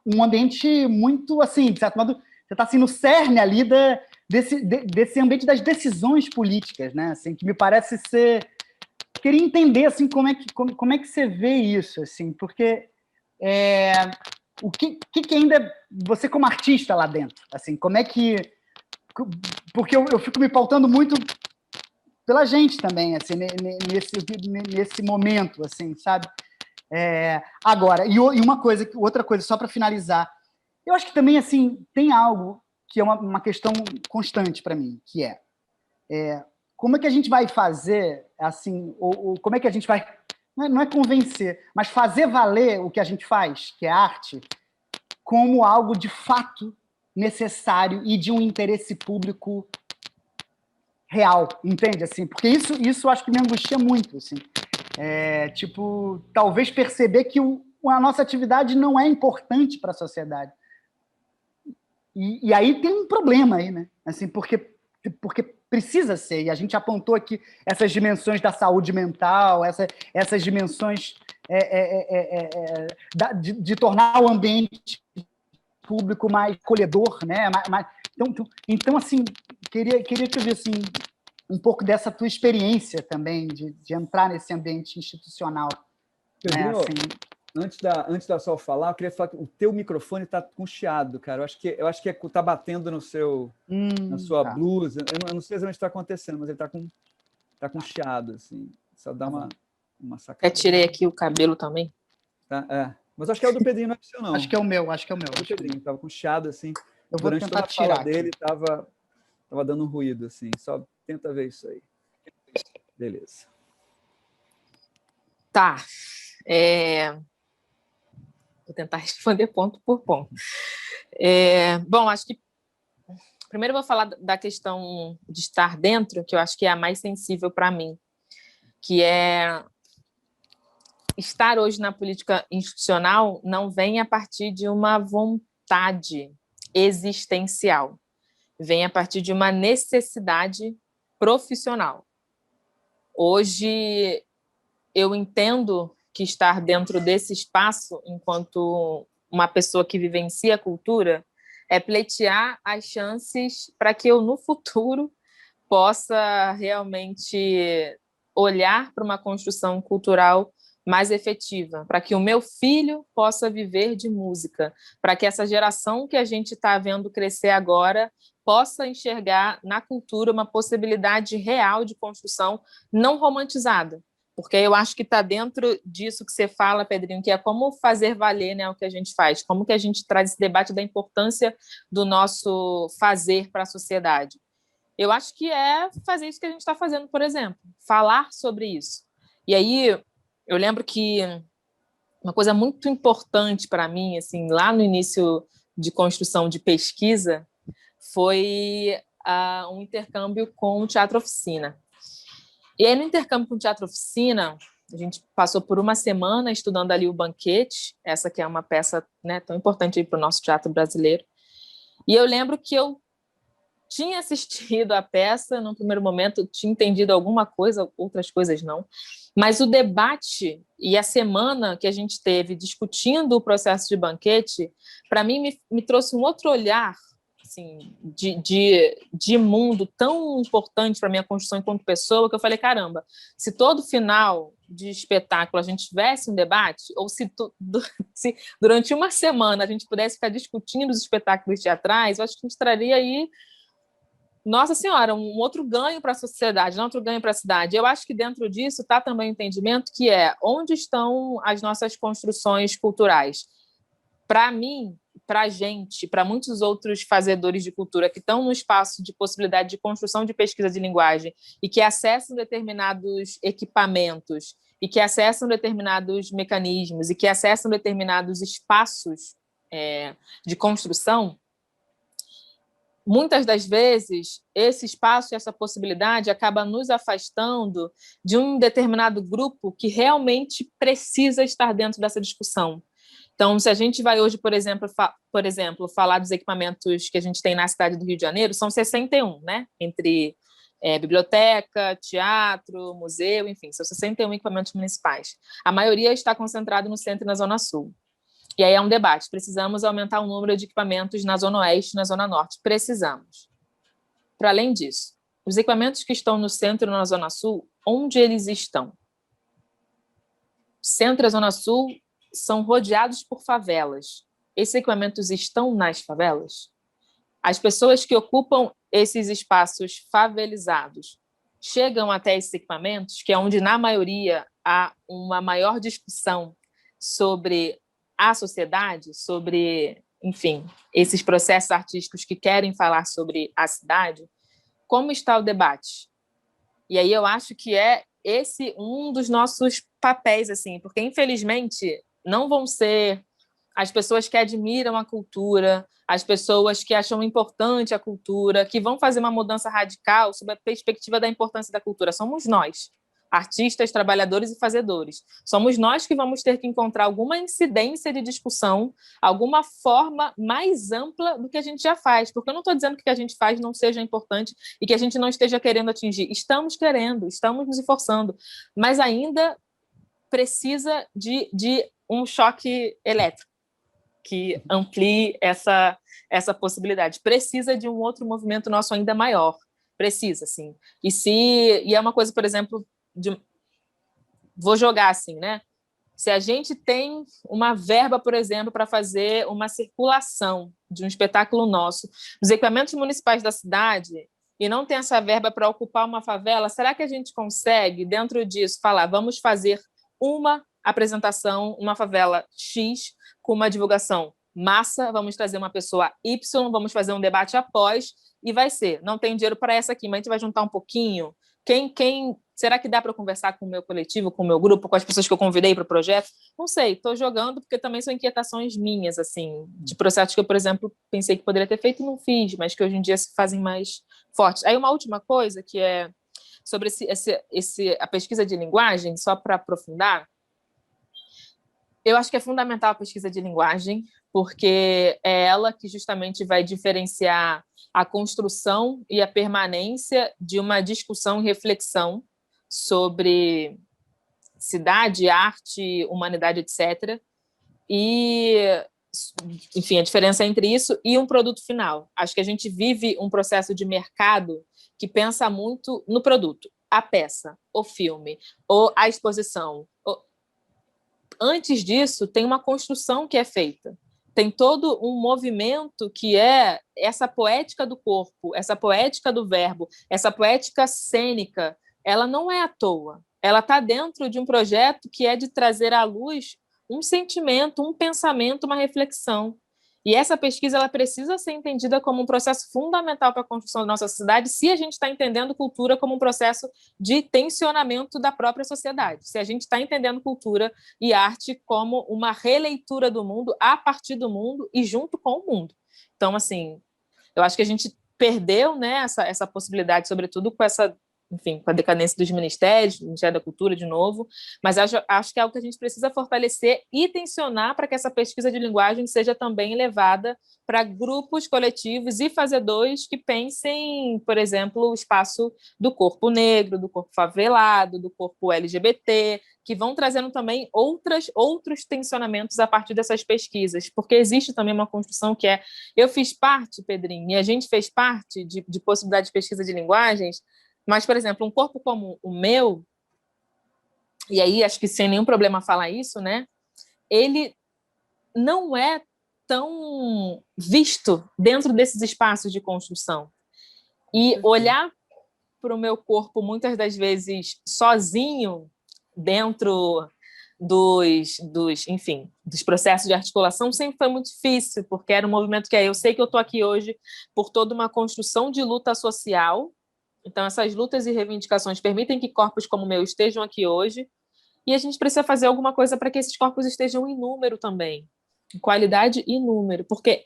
um ambiente muito, assim, de certo modo, você está assim, no cerne ali desse ambiente das decisões políticas, né? Assim, que me parece ser... Queria entender assim, como é que você vê isso, assim, porque o que ainda você como artista lá dentro, assim, como é que... Porque eu fico me pautando muito pela gente também, assim, nesse momento, assim, sabe? Agora, outra coisa, só para finalizar, eu acho que também, assim, tem algo que é uma questão constante para mim, que como é que a gente vai fazer, assim, ou como é que a gente vai, não é convencer, mas fazer valer o que a gente faz, que é arte, como algo de fato necessário e de um interesse público real, entende? Assim, porque isso eu acho que me angustia muito, assim. Tipo, talvez perceber que a nossa atividade não é importante para a sociedade. E aí tem um problema aí, né? Assim, porque precisa ser, e a gente apontou aqui essas dimensões da saúde mental, essas dimensões de tornar o ambiente público mais acolhedor, né? Então, assim, queria te ouvir assim, um pouco dessa tua experiência também de entrar nesse ambiente institucional. Pedrinho, né? Assim, antes da Sol falar, eu queria falar que o teu microfone está com chiado, cara. Eu acho que está batendo na sua tá. blusa. Eu não sei exatamente o que está acontecendo, mas ele está com chiado, assim. Só dá uma sacada. Eu tirei aqui o cabelo também. Tá? Mas acho que é o do Pedrinho, não é o seu, não. Acho que é o meu. É o do Pedrinho, estava com chiado, assim. Eu vou Durante tentar toda a fala tirar dele, aqui. estava dando um ruído, assim. Só tenta ver isso aí. Beleza. Tá. Vou tentar responder ponto por ponto. Bom, acho que primeiro eu vou falar da questão de estar dentro, que eu acho que é a mais sensível para mim, que é estar hoje na política institucional não vem a partir de uma vontade existencial, vem a partir de uma necessidade profissional. Hoje eu entendo que estar dentro desse espaço, enquanto uma pessoa que vivencia a cultura, é pleitear as chances para que eu, no futuro, possa realmente olhar para uma construção cultural mais efetiva, para que o meu filho possa viver de música, para que essa geração que a gente está vendo crescer agora possa enxergar na cultura uma possibilidade real de construção não romantizada. Porque eu acho que está dentro disso que você fala, Pedrinho, que é como fazer valer, né, o que a gente faz, como que a gente traz esse debate da importância do nosso fazer para a sociedade. Eu acho que é fazer isso que a gente está fazendo, por exemplo, falar sobre isso. E aí, eu lembro que uma coisa muito importante para mim, assim, lá no início de construção de pesquisa, foi um intercâmbio com o Teatro Oficina. E aí, no intercâmbio com o Teatro Oficina, a gente passou por uma semana estudando ali o Banquete, essa que é uma peça, né, tão importante para o nosso teatro brasileiro. E eu lembro que eu tinha assistido a peça, no primeiro momento, tinha entendido alguma coisa, outras coisas não, mas o debate e a semana que a gente teve discutindo o processo de Banquete, para mim, me trouxe um outro olhar assim, de mundo tão importante para a minha construção enquanto pessoa, que eu falei, caramba, se todo final de espetáculo a gente tivesse um debate, ou se durante uma semana a gente pudesse ficar discutindo os espetáculos teatrais, eu acho que a gente traria aí, nossa senhora, um outro ganho para a sociedade, um outro ganho para a cidade. Eu acho que dentro disso está também o entendimento que é onde estão as nossas construções culturais. Para mim, para a gente, para muitos outros fazedores de cultura que estão no espaço de possibilidade de construção de pesquisa de linguagem e que acessam determinados equipamentos e que acessam determinados mecanismos e que acessam determinados espaços de construção, muitas das vezes, esse espaço e essa possibilidade acaba nos afastando de um determinado grupo que realmente precisa estar dentro dessa discussão. Então, se a gente vai hoje, por exemplo, falar dos equipamentos que a gente tem na cidade do Rio de Janeiro, são 61, né? Entre biblioteca, teatro, museu, enfim, são 61 equipamentos municipais. A maioria está concentrado no centro e na Zona Sul. E aí é um debate, precisamos aumentar o número de equipamentos na Zona Oeste e na Zona Norte. Precisamos. Para além disso, os equipamentos que estão no centro e na Zona Sul, onde eles estão? Centro e Zona Sul são rodeados por favelas. Esses equipamentos estão nas favelas? As pessoas que ocupam esses espaços favelizados chegam até esses equipamentos, que é onde, na maioria, há uma maior discussão sobre a sociedade, sobre, enfim, esses processos artísticos que querem falar sobre a cidade. Como está o debate? E aí eu acho que é esse um dos nossos papéis, assim, porque, infelizmente, não vão ser as pessoas que admiram a cultura, as pessoas que acham importante a cultura, que vão fazer uma mudança radical sob a perspectiva da importância da cultura. Somos nós, artistas, trabalhadores e fazedores. Somos nós que vamos ter que encontrar alguma incidência de discussão, alguma forma mais ampla do que a gente já faz, porque eu não estou dizendo que o que a gente faz não seja importante e que a gente não esteja querendo atingir. Estamos querendo, estamos nos esforçando, mas ainda precisa de um choque elétrico que amplie essa possibilidade. Precisa de um outro movimento nosso ainda maior. Precisa, sim. E é uma coisa, por exemplo, vou jogar assim, né? Se a gente tem uma verba, por exemplo, para fazer uma circulação de um espetáculo nosso nos equipamentos municipais da cidade e não tem essa verba para ocupar uma favela, será que a gente consegue, dentro disso, falar, vamos fazer uma apresentação, uma favela X, com uma divulgação massa, vamos trazer uma pessoa Y, vamos fazer um debate após, e vai ser, não tem dinheiro para essa aqui, mas a gente vai juntar um pouquinho. Será que dá para conversar com o meu coletivo, com o meu grupo, com as pessoas que eu convidei para o projeto? Não sei, estou jogando, porque também são inquietações minhas, assim, de processos que eu, por exemplo, pensei que poderia ter feito e não fiz, mas que hoje em dia se fazem mais fortes. Aí uma última coisa, que é sobre a pesquisa de linguagem, só para aprofundar, eu acho que é fundamental a pesquisa de linguagem, porque é ela que justamente vai diferenciar a construção e a permanência de uma discussão e reflexão sobre cidade, arte, humanidade, etc. E, enfim, a diferença entre isso e um produto final. Acho que a gente vive um processo de mercado que pensa muito no produto, a peça, o filme, ou a exposição. Antes disso, tem uma construção que é feita. Tem todo um movimento que é essa poética do corpo, essa poética do verbo, essa poética cênica. Ela não é à toa. Ela está dentro de um projeto que é de trazer à luz um sentimento, um pensamento, uma reflexão. E essa pesquisa ela precisa ser entendida como um processo fundamental para a construção da nossa sociedade, se a gente está entendendo cultura como um processo de tensionamento da própria sociedade, se a gente está entendendo cultura e arte como uma releitura do mundo a partir do mundo e junto com o mundo. Então, assim, eu acho que a gente perdeu, né, essa possibilidade, sobretudo com essa, enfim, com a decadência dos ministérios, do Ministério da Cultura, de novo, mas acho que é algo que a gente precisa fortalecer e tensionar para que essa pesquisa de linguagem seja também levada para grupos coletivos e fazedores que pensem, por exemplo, o espaço do corpo negro, do corpo favelado, do corpo LGBT, que vão trazendo também outros tensionamentos a partir dessas pesquisas, porque existe também uma construção que é... Eu fiz parte, Pedrinho, e a gente fez parte de possibilidade de pesquisa de linguagens. Mas, por exemplo, um corpo como o meu, e aí acho que sem nenhum problema falar isso, né? Ele não é tão visto dentro desses espaços de construção. E olhar para o meu corpo, muitas das vezes, sozinho, dentro enfim, dos processos de articulação, sempre foi muito difícil, porque era um movimento que eu sei que eu estou aqui hoje por toda uma construção de luta social. Então, essas lutas e reivindicações permitem que corpos como o meu estejam aqui hoje, e a gente precisa fazer alguma coisa para que esses corpos estejam em número também, em qualidade e número, porque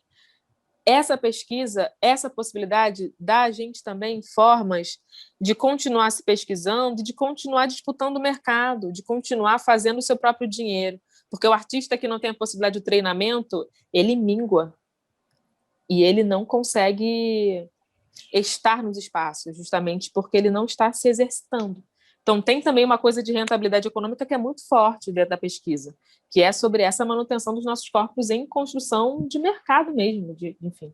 essa pesquisa, essa possibilidade dá a gente também formas de continuar se pesquisando, de continuar disputando o mercado, de continuar fazendo o seu próprio dinheiro. Porque o artista que não tem a possibilidade de treinamento, ele mingua. E ele não consegue estar nos espaços, justamente porque ele não está se exercitando. Então, tem também uma coisa de rentabilidade econômica que é muito forte dentro da pesquisa, que é sobre essa manutenção dos nossos corpos em construção de mercado mesmo, enfim.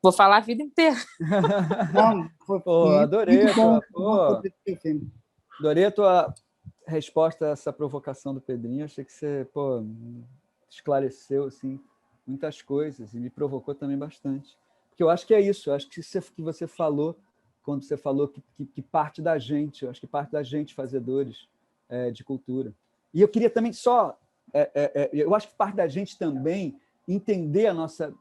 Vou falar a vida inteira. Não, pô, adorei adorei a tua resposta a essa provocação do Pedrinho. Achei que você, esclareceu assim, muitas coisas e me provocou também bastante. Porque eu acho que é isso, eu acho que você falou, quando você falou que parte da gente, eu acho que parte da gente fazedores de cultura. E eu queria também eu acho que parte da gente também entender a nossa,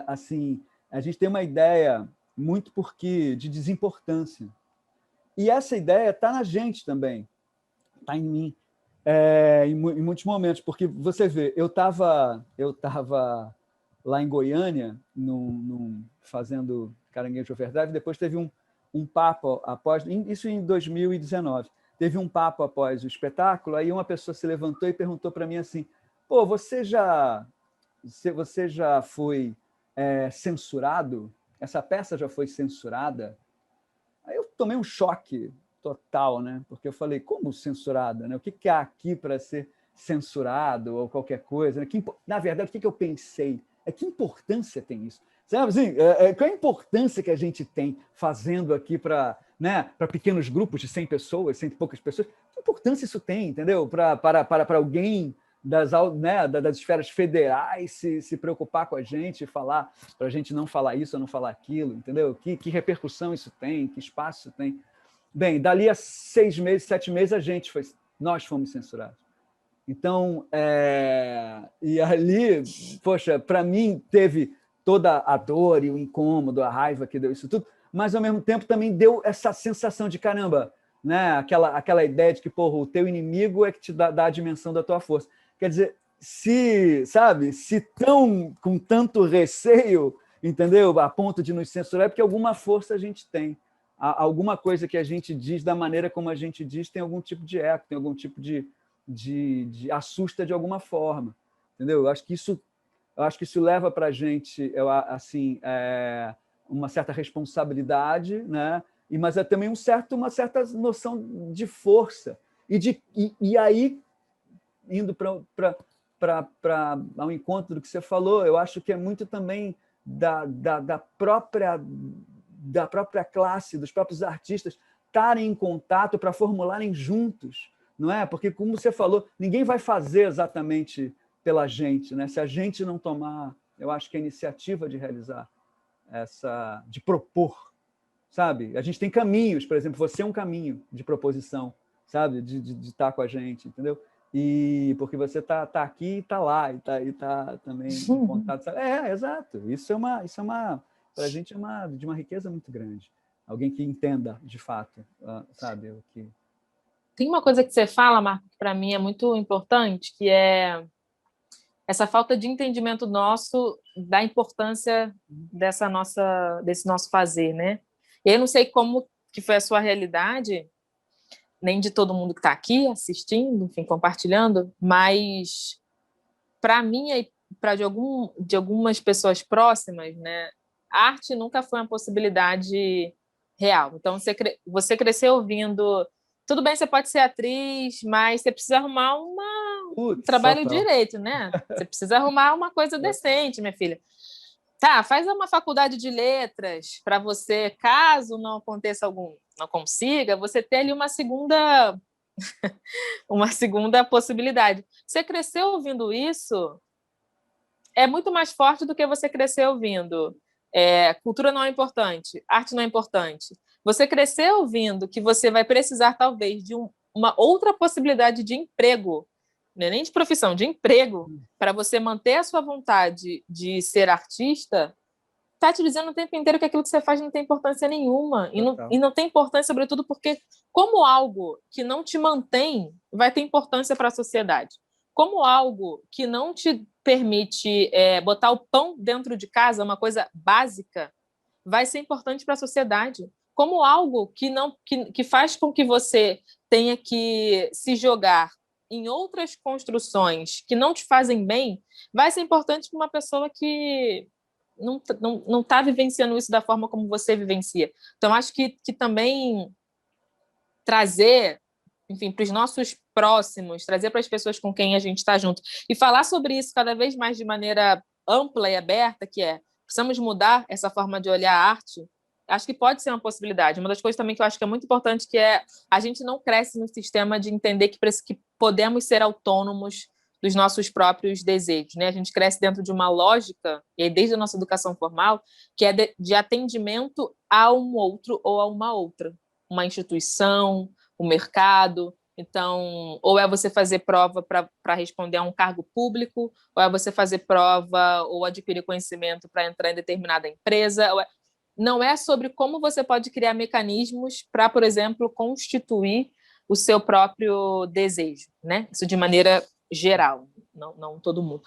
assim, a gente tem uma ideia muito de desimportância. E essa ideia está na gente também, está em mim, em muitos momentos, porque você vê, eu estava lá em Goiânia, fazendo Caranguejo Overdrive, depois teve um papo após, isso em 2019, teve um papo após o espetáculo, aí uma pessoa se levantou e perguntou para mim assim, pô, você já foi censurado? Essa peça já foi censurada? Aí eu tomei um choque total, né? Porque eu falei, como censurada? Né? O que há aqui para ser censurado ou qualquer coisa? Né? Na verdade, o que eu pensei? Que importância tem isso? Sabe assim, qual é a importância que a gente tem fazendo aqui para pequenos grupos de 100 pessoas, 100 e poucas pessoas? Que importância isso tem, entendeu? Para alguém das esferas federais se preocupar com a gente e falar para a gente não falar isso ou não falar aquilo, entendeu? Que repercussão isso tem, que espaço isso tem. Bem, dali a 6 meses, 7 meses, nós fomos censurados. Então, e ali, poxa, para mim teve toda a dor e o incômodo, a raiva que deu isso tudo, mas ao mesmo tempo também deu essa sensação de caramba, né? Aquela ideia de que, porra, o teu inimigo é que te dá a dimensão da tua força. Quer dizer, se tão com tanto receio, entendeu? A ponto de nos censurar, é porque alguma força a gente tem. Alguma coisa que a gente diz, da maneira como a gente diz, tem algum tipo de eco, tem algum tipo de assusta de alguma forma, entendeu? Eu acho que isso leva para a gente, assim, uma certa responsabilidade, né? Mas é também uma certa noção de força. E aí, indo ao encontro do que você falou, eu acho que é muito também da própria classe, dos próprios artistas estarem em contato para formularem juntos, não é? Porque, como você falou, ninguém vai fazer exatamente pela gente, né? Se a gente não tomar, eu acho que a iniciativa de realizar de propor, sabe? A gente tem caminhos, por exemplo, você é um caminho de proposição, sabe? De estar com a gente, entendeu? E porque você tá aqui e está lá, e tá também em contato, sabe? Exato. Isso para a gente é de uma riqueza muito grande. Alguém que entenda, de fato, sabe? O que... Tem uma coisa que você fala, Marco, que para mim é muito importante, que é essa falta de entendimento nosso da importância desse nosso fazer, né? E eu não sei como que foi a sua realidade, nem de todo mundo que está aqui assistindo, enfim, compartilhando, mas para mim e para de algumas pessoas próximas, né? A arte nunca foi uma possibilidade real. Então, você cresceu ouvindo... Tudo bem, você pode ser atriz, mas você precisa arrumar um trabalho direito, né? Você precisa arrumar uma coisa decente, minha filha. Tá, faz uma faculdade de letras para você, caso não aconteça não consiga, você ter ali uma segunda possibilidade. Você cresceu ouvindo isso, é muito mais forte do que você crescer ouvindo. Cultura não é importante, arte não é importante. Você cresceu ouvindo que você vai precisar, talvez, de uma outra possibilidade de emprego, não é nem de profissão, de emprego, para você manter a sua vontade de ser artista, está te dizendo o tempo inteiro que aquilo que você faz não tem importância nenhuma. E não tem importância, sobretudo, porque como algo que não te mantém vai ter importância para a sociedade. como algo que não te permite botar o pão dentro de casa, uma coisa básica, vai ser importante para a sociedade. Como algo que faz com que você tenha que se jogar em outras construções que não te fazem bem, vai ser importante para uma pessoa que não está vivenciando isso da forma como você vivencia. Então, acho que também trazer, enfim, para os nossos próximos, trazer para as pessoas com quem a gente está junto e falar sobre isso cada vez mais de maneira ampla e aberta, que precisamos mudar essa forma de olhar a arte, acho que pode ser uma possibilidade. Uma das coisas também que eu acho que é muito importante, que a gente não cresce no sistema de entender que podemos ser autônomos dos nossos próprios desejos, né? A gente cresce dentro de uma lógica, e aí desde a nossa educação formal, que é de atendimento a um outro ou a uma outra, uma instituição, o mercado. Então, ou é você fazer prova para responder a um cargo público, ou é você fazer prova ou adquirir conhecimento para entrar em determinada empresa. Não é sobre como você pode criar mecanismos para, por exemplo, constituir o seu próprio desejo, né? Isso de maneira geral, não todo mundo.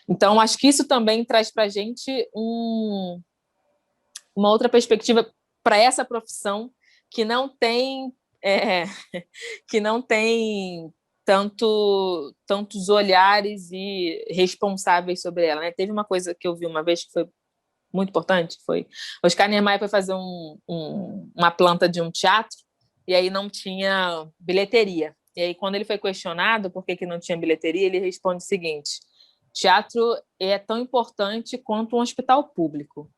Então, acho que isso também traz para a gente uma outra perspectiva para essa profissão que não tem tantos olhares e responsáveis sobre ela, né? Teve uma coisa que eu vi uma vez que foi muito importante, foi Oscar Niemeyer foi fazer uma planta de um teatro e aí não tinha bilheteria. E aí, quando ele foi questionado por que não tinha bilheteria, ele responde o seguinte: teatro é tão importante quanto um hospital público.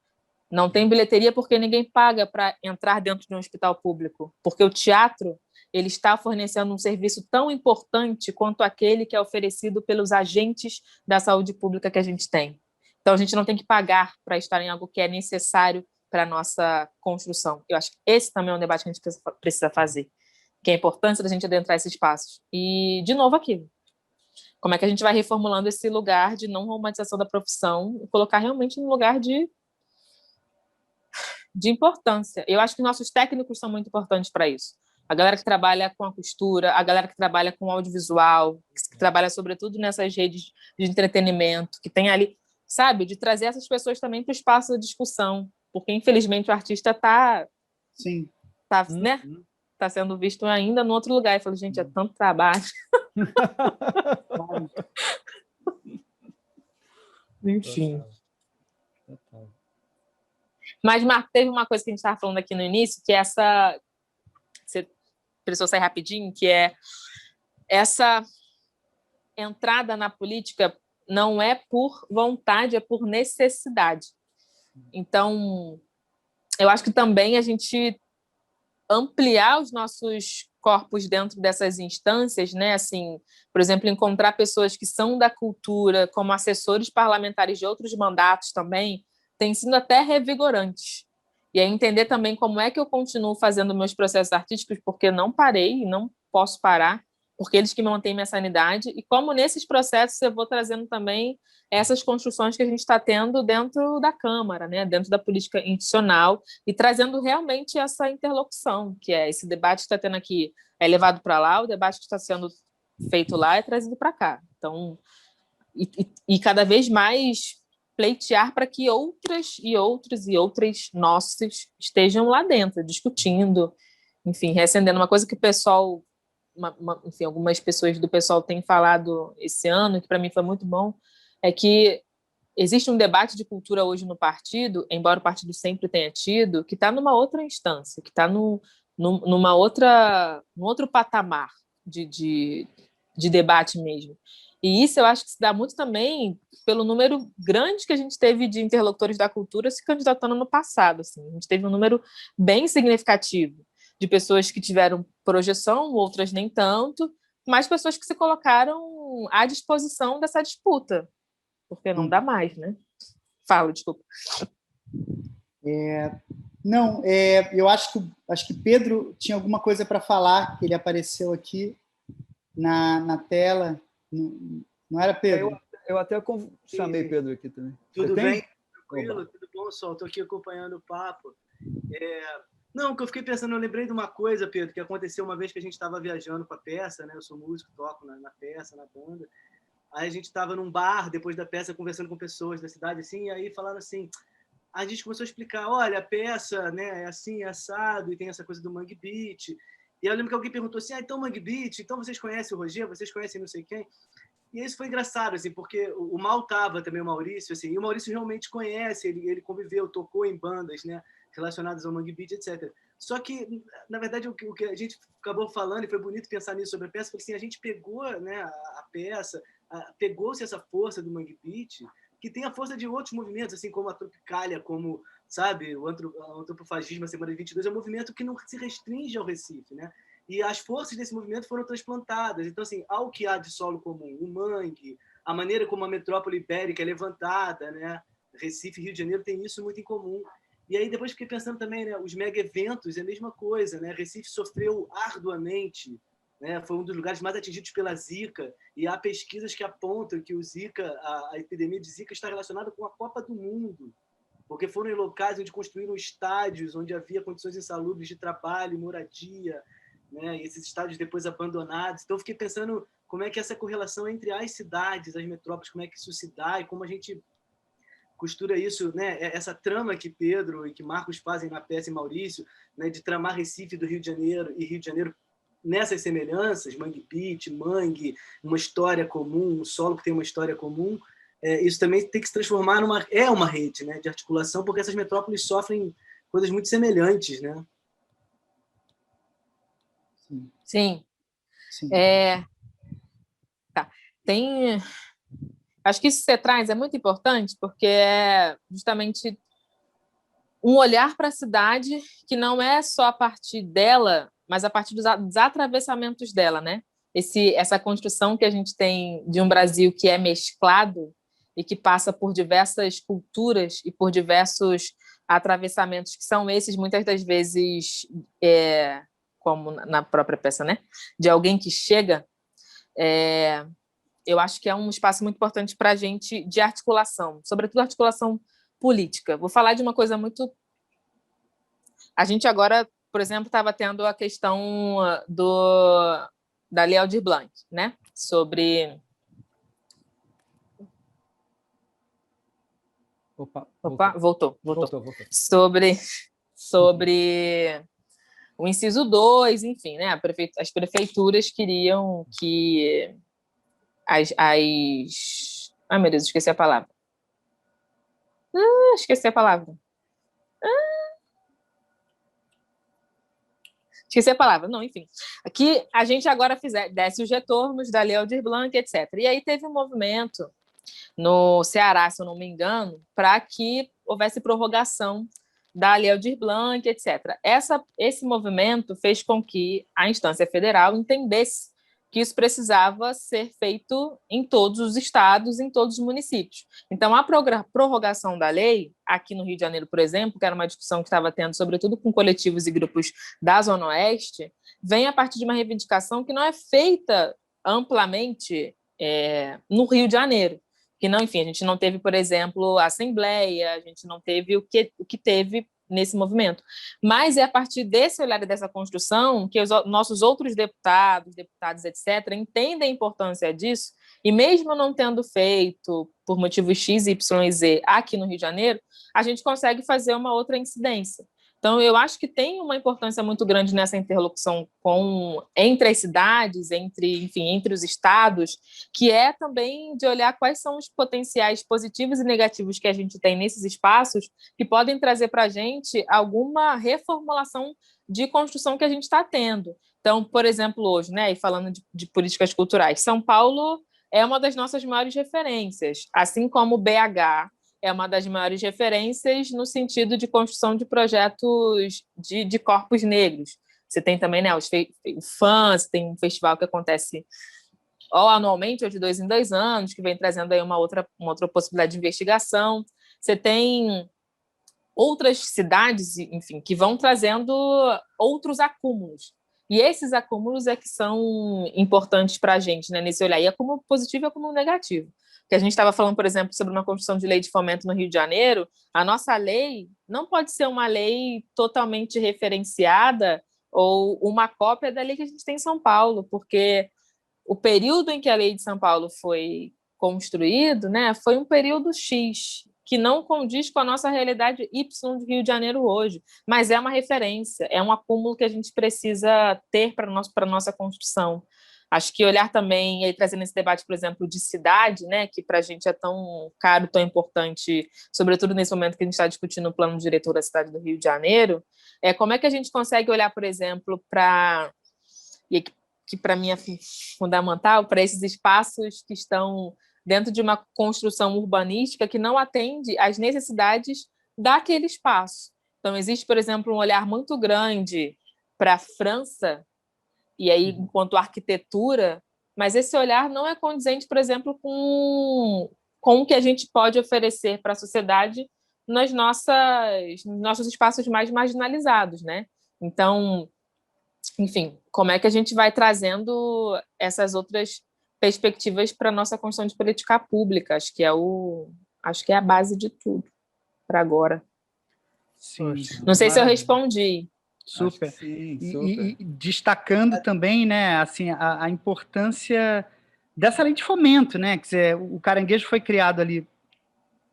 Não tem bilheteria porque ninguém paga para entrar dentro de um hospital público, porque o teatro ele está fornecendo um serviço tão importante quanto aquele que é oferecido pelos agentes da saúde pública que a gente tem. Então, a gente não tem que pagar para estar em algo que é necessário para a nossa construção. Eu acho que esse também é um debate que a gente precisa fazer, que é a importância da gente adentrar esses espaços. E, de novo, aquilo. Como é que a gente vai reformulando esse lugar de não romantização da profissão e colocar realmente um lugar de importância. Eu acho que nossos técnicos são muito importantes para isso. A galera que trabalha com a costura, a galera que trabalha com audiovisual, que trabalha sobretudo nessas redes de entretenimento, que tem ali, sabe, de trazer essas pessoas também para o espaço da discussão, porque infelizmente o artista está, né, tá sendo visto ainda no outro lugar. Eu falo, gente, é tanto trabalho. Enfim. Mas, Marco, teve uma coisa que a gente estava falando aqui no início, que é essa... Você precisou sair rapidinho, que é essa entrada na política não é por vontade, é por necessidade. Então, eu acho que também a gente ampliar os nossos corpos dentro dessas instâncias, né? Assim, por exemplo, encontrar pessoas que são da cultura como assessores parlamentares de outros mandatos também, tem sido até revigorante. E aí entender também como é que eu continuo fazendo meus processos artísticos, porque não parei e não posso parar, porque eles que mantêm minha sanidade, e como nesses processos eu vou trazendo também essas construções que a gente está tendo dentro da Câmara, né? Dentro da política institucional, e trazendo realmente essa interlocução, que é esse debate que está tendo aqui é levado para lá, o debate que está sendo feito lá é trazido para cá. Então, e cada vez mais pleitear para que outras e outros e outras nossos estejam lá dentro, discutindo, enfim, reacendendo. Uma coisa que o pessoal, enfim, algumas pessoas do pessoal têm falado esse ano, que para mim foi muito bom, é que existe um debate de cultura hoje no partido, embora o partido sempre tenha tido, que está numa outra instância, que está num outro patamar de debate mesmo. E isso eu acho que se dá muito também pelo número grande que a gente teve de interlocutores da cultura se candidatando no passado. Assim. A gente teve um número bem significativo de pessoas que tiveram projeção, outras nem tanto, mas pessoas que se colocaram à disposição dessa disputa, porque não dá mais, né? Fala, desculpa. Eu acho que Pedro tinha alguma coisa para falar, que ele apareceu aqui na tela. Não era, Pedro? Eu até chamei Pedro aqui também. Tudo bem? Tranquilo? Tudo bom, Sol? Estou aqui acompanhando o papo. Não, que eu fiquei pensando, eu lembrei de uma coisa, Pedro, que aconteceu uma vez que a gente estava viajando com a peça, né? Eu sou músico, toco na peça, na banda. Aí a gente estava num bar, depois da peça, conversando com pessoas da cidade, assim, e aí falaram assim, a gente começou a explicar, olha, a peça, né, é assim, é assado, e tem essa coisa do Mangue Beat. E eu lembro que alguém perguntou assim, então Mangue Beat, então vocês conhecem o Roger, vocês conhecem não sei quem? E isso foi engraçado, assim, porque o Mal tava também, o Maurício, assim, e o Maurício realmente conhece, ele conviveu, tocou em bandas, né, relacionadas ao Mangue Beat, etc. Só que, na verdade, o que a gente acabou falando, e foi bonito pensar nisso sobre a peça, foi assim, a gente pegou, né, a peça, pegou-se essa força do Mangue Beat, que tem a força de outros movimentos, assim como a Tropicália, como, sabe, o antropofagismo, a Semana de 22, é um movimento que não se restringe ao Recife, né? E as forças desse movimento foram transplantadas. Então, assim, ao que há de solo comum, o mangue, a maneira como a metrópole ibérica é levantada, né? Recife e Rio de Janeiro tem isso muito em comum. E aí depois fiquei pensando também, né? Os mega eventos é a mesma coisa, né? Recife sofreu arduamente, né? Foi um dos lugares mais atingidos pela Zika, e há pesquisas que apontam que o Zika, a epidemia de Zika está relacionada com a Copa do Mundo, porque foram em locais onde construíram estádios, onde havia condições insalubres de trabalho, moradia, né? E esses estádios depois abandonados. Então, eu fiquei pensando como é que essa correlação entre as cidades, as metrópoles, como é que isso se dá e como a gente costura isso, né? Essa trama que Pedro e que Marcos fazem na peça e Maurício, né? De tramar Recife do Rio de Janeiro e Rio de Janeiro nessas semelhanças, Mangue Beat, Mangue, uma história comum, um solo que tem uma história comum. Isso também tem que se transformar uma rede, né? De articulação, porque essas metrópoles sofrem coisas muito semelhantes, né? Sim. Sim. Tá. Acho que isso que você traz é muito importante, porque é justamente um olhar para a cidade que não é só a partir dela, mas a partir dos atravessamentos dela, né? Essa construção que a gente tem de um Brasil que é mesclado e que passa por diversas culturas e por diversos atravessamentos, que são esses, muitas das vezes, como na própria peça, né? De alguém que chega, eu acho que é um espaço muito importante para a gente de articulação, sobretudo articulação política. Vou falar de uma coisa muito... A gente agora, por exemplo, estava tendo a questão da Lei Aldir Blanc, né? Sobre... Voltou. Sobre o inciso 2, enfim, né? As prefeituras queriam que Ai, meu Deus, esqueci a palavra. Esqueci a palavra. Esqueci a palavra. Não, enfim. Aqui a gente agora desse os retornos da Lei Aldir Blanc, etc. E aí teve um movimento no Ceará, se eu não me engano, para que houvesse prorrogação da Lei Aldir Blanc, etc. Esse movimento fez com que a instância federal entendesse que isso precisava ser feito em todos os estados, em todos os municípios. Então, a prorrogação da lei, aqui no Rio de Janeiro, por exemplo, que era uma discussão que estava tendo, sobretudo com coletivos e grupos da Zona Oeste, vem a partir de uma reivindicação que não é feita amplamente no Rio de Janeiro. Que não, enfim, a gente não teve, por exemplo, a Assembleia, a gente não teve o que teve nesse movimento. Mas é a partir desse olhar e dessa construção que os nossos outros deputados, etc., entendem a importância disso, e mesmo não tendo feito por motivos X, Y e Z aqui no Rio de Janeiro, a gente consegue fazer uma outra incidência. Então, eu acho que tem uma importância muito grande nessa interlocução entre as cidades, entre os estados, que é também de olhar quais são os potenciais positivos e negativos que a gente tem nesses espaços que podem trazer para a gente alguma reformulação de construção que a gente está tendo. Então, por exemplo, hoje, né, e falando de políticas culturais, São Paulo é uma das nossas maiores referências, assim como BH é uma das maiores referências no sentido de construção de projetos de corpos negros. Você tem também, né, os fãs, tem um festival que acontece anualmente, ou de 2 em 2 anos, que vem trazendo aí uma outra possibilidade de investigação. Você tem outras cidades, enfim, que vão trazendo outros acúmulos. E esses acúmulos é que são importantes para a gente, né, nesse olhar. E é como positivo e é como negativo. Que a gente estava falando, por exemplo, sobre uma construção de lei de fomento no Rio de Janeiro, a nossa lei não pode ser uma lei totalmente referenciada ou uma cópia da lei que a gente tem em São Paulo, porque o período em que a lei de São Paulo foi construído, né, foi um período X, que não condiz com a nossa realidade Y de Rio de Janeiro hoje, mas é uma referência, é um acúmulo que a gente precisa ter para a nossa construção. Acho que olhar também, e aí trazendo esse debate, por exemplo, de cidade, né, que para a gente é tão caro, tão importante, sobretudo nesse momento que a gente está discutindo o plano diretor da cidade do Rio de Janeiro, como é que a gente consegue olhar, por exemplo, que para mim é fundamental, para esses espaços que estão dentro de uma construção urbanística que não atende às necessidades daquele espaço. Então, existe, por exemplo, um olhar muito grande para a França, e aí, enquanto arquitetura, mas esse olhar não é condizente, por exemplo, com o que a gente pode oferecer para a sociedade nos nossos espaços mais marginalizados, né? Então, enfim, como é que a gente vai trazendo essas outras perspectivas para a nossa construção de política pública? Acho que é a base de tudo para agora. Sim. Não sei se eu respondi. Super. Sim, super. E destacando também, né, assim, a importância dessa lei de fomento, né? Quer dizer, o Caranguejo foi criado ali,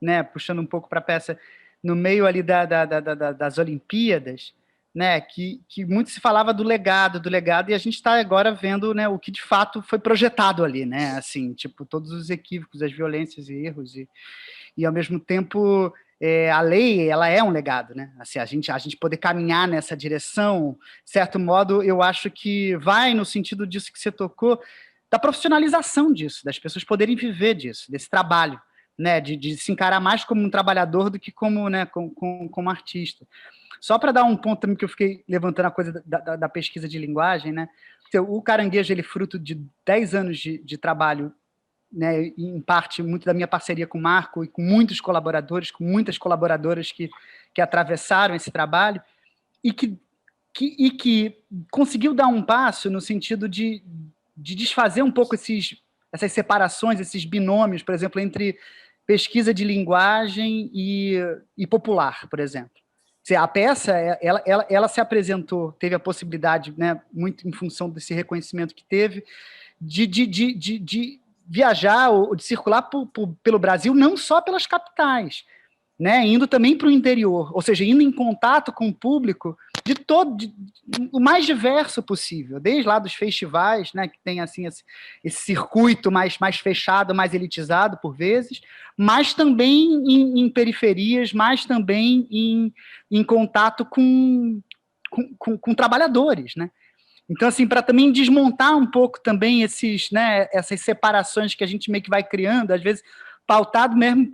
né, puxando um pouco para a peça, no meio ali das Olimpíadas, né, que muito se falava do legado, e a gente está agora vendo, né, o que de fato foi projetado ali, né, assim, tipo, todos os equívocos, as violências e erros, e ao mesmo tempo a lei, ela é um legado, né, assim, a gente poder caminhar nessa direção, de certo modo, eu acho que vai no sentido disso que você tocou, da profissionalização disso, das pessoas poderem viver disso, desse trabalho, né, de se encarar mais como um trabalhador do que como, né, como artista. Só para dar um ponto também que eu fiquei levantando a coisa da pesquisa de linguagem, né, o Caranguejo, ele é fruto de 10 anos de trabalho, né, em parte muito da minha parceria com o Marco e com muitos colaboradores, com muitas colaboradoras que atravessaram esse trabalho e que conseguiu dar um passo no sentido de desfazer um pouco essas separações, esses binômios, por exemplo, entre pesquisa de linguagem e popular, por exemplo. A peça, ela se apresentou, teve a possibilidade, né, muito em função desse reconhecimento que teve, de viajar ou de circular pelo Brasil, não só pelas capitais, né, indo também para o interior, ou seja, indo em contato com o público o mais diverso possível, desde lá dos festivais, né, que tem assim esse circuito mais fechado, mais elitizado por vezes, mas também em periferias, mas também em contato com trabalhadores, né? Então, assim, para também desmontar um pouco também essas separações que a gente meio que vai criando, às vezes pautado mesmo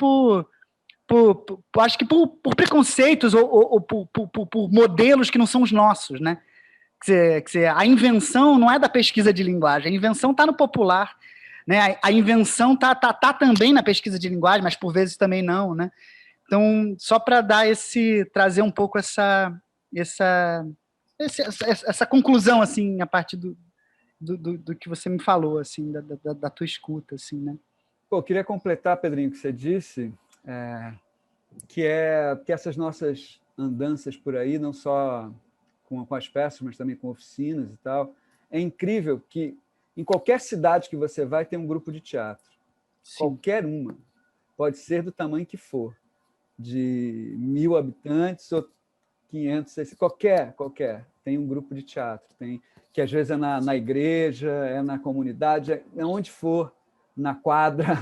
acho que por preconceitos ou por modelos que não são os nossos, né? Quer dizer, a invenção não é da pesquisa de linguagem, a invenção está no popular, né? A invenção tá também na pesquisa de linguagem, mas por vezes também não, né? Então, só para trazer um pouco essa conclusão, assim, a partir do que você me falou, assim, da tua escuta, assim, né? Pô, queria completar, Pedrinho, o que você disse, que essas nossas andanças por aí, não só com as peças, mas também com oficinas e tal, é incrível que em qualquer cidade que você vai tem um grupo de teatro. Sim. Qualquer uma. Pode ser do tamanho que for. De 1.000 habitantes ou 500, 600, qualquer. Tem um grupo de teatro. Que às vezes é na igreja, é na comunidade, é onde for. Na quadra,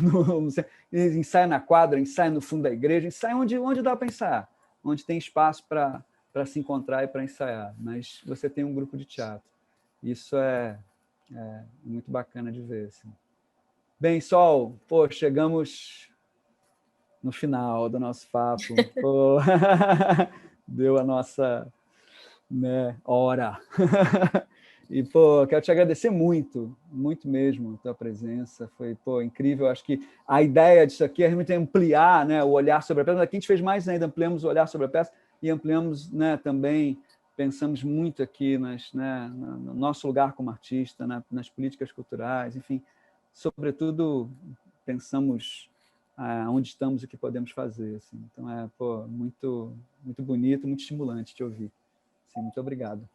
ensaia na quadra, ensaia no fundo da igreja, ensaia onde dá para ensaiar, onde tem espaço para se encontrar e para ensaiar, mas você tem um grupo de teatro. Isso é muito bacana de ver. Assim. Bem, Sol, pô, chegamos no final do nosso papo. Pô, deu a nossa, né, hora. E, pô, quero te agradecer muito, muito mesmo a tua presença, foi, pô, incrível, acho que a ideia disso aqui é realmente ampliar, né, o olhar sobre a peça, aqui a gente fez mais ainda, ampliamos o olhar sobre a peça e ampliamos, né, também, pensamos muito aqui no nosso lugar como artista, nas políticas culturais, enfim, sobretudo pensamos onde estamos e o que podemos fazer, assim. Então, pô, muito, muito bonito, muito estimulante te ouvir. Assim, muito obrigado.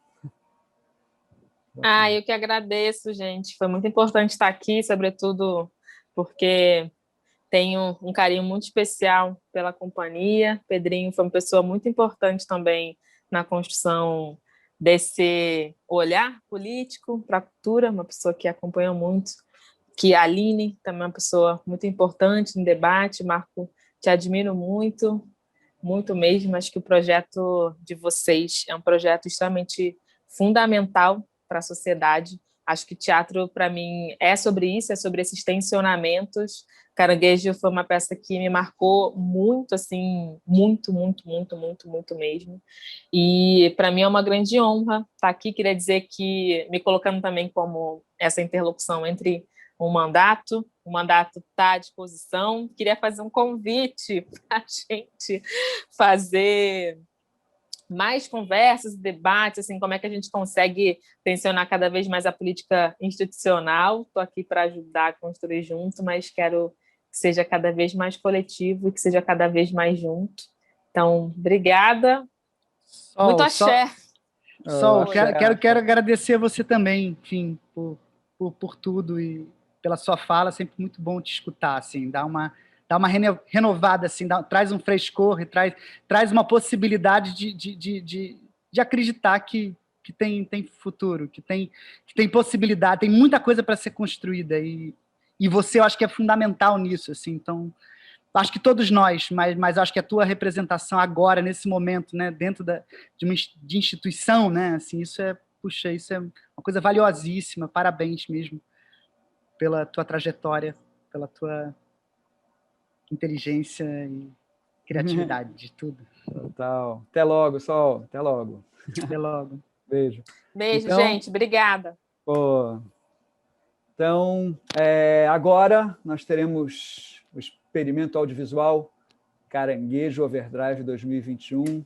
Eu que agradeço, gente. Foi muito importante estar aqui, sobretudo porque tenho um carinho muito especial pela companhia. Pedrinho foi uma pessoa muito importante também na construção desse olhar político para a cultura, uma pessoa que acompanhou muito, que a Aline também é uma pessoa muito importante no debate. Marco, te admiro muito, muito mesmo. Acho que o projeto de vocês é um projeto extremamente fundamental para a sociedade. Acho que teatro, para mim, é sobre isso, é sobre esses tensionamentos. Caranguejo foi uma peça que me marcou muito, assim, muito, muito, muito, muito, muito mesmo. E para mim é uma grande honra estar aqui. Queria dizer que, me colocando também como essa interlocução entre o mandato está à disposição. Queria fazer um convite para a gente fazer mais conversas e debates, assim, como é que a gente consegue tensionar cada vez mais a política institucional. Estou aqui para ajudar a construir junto, mas quero que seja cada vez mais coletivo e que seja cada vez mais junto. Então, obrigada. Muito axé. Sol, quero agradecer a você também, enfim, por tudo e pela sua fala. Sempre muito bom te escutar, assim, dá uma renovada, assim, traz um frescor e traz uma possibilidade de acreditar que tem futuro, que tem possibilidade, tem muita coisa para ser construída e você, eu acho que é fundamental nisso, assim. Então, acho que todos nós, mas acho que a tua representação agora, nesse momento, né, dentro de instituição, né, assim, isso é uma coisa valiosíssima. Parabéns mesmo pela tua trajetória, pela tua inteligência e criatividade de tudo. Total. Até logo, Sol. Até logo. Até logo. Beijo. Beijo, então, gente. Obrigada. Então, agora nós teremos o experimento audiovisual Caranguejo Overdrive 2021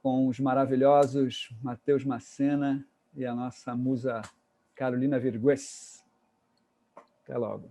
com os maravilhosos Matheus Macena e a nossa musa Carolina Virgües. Até logo.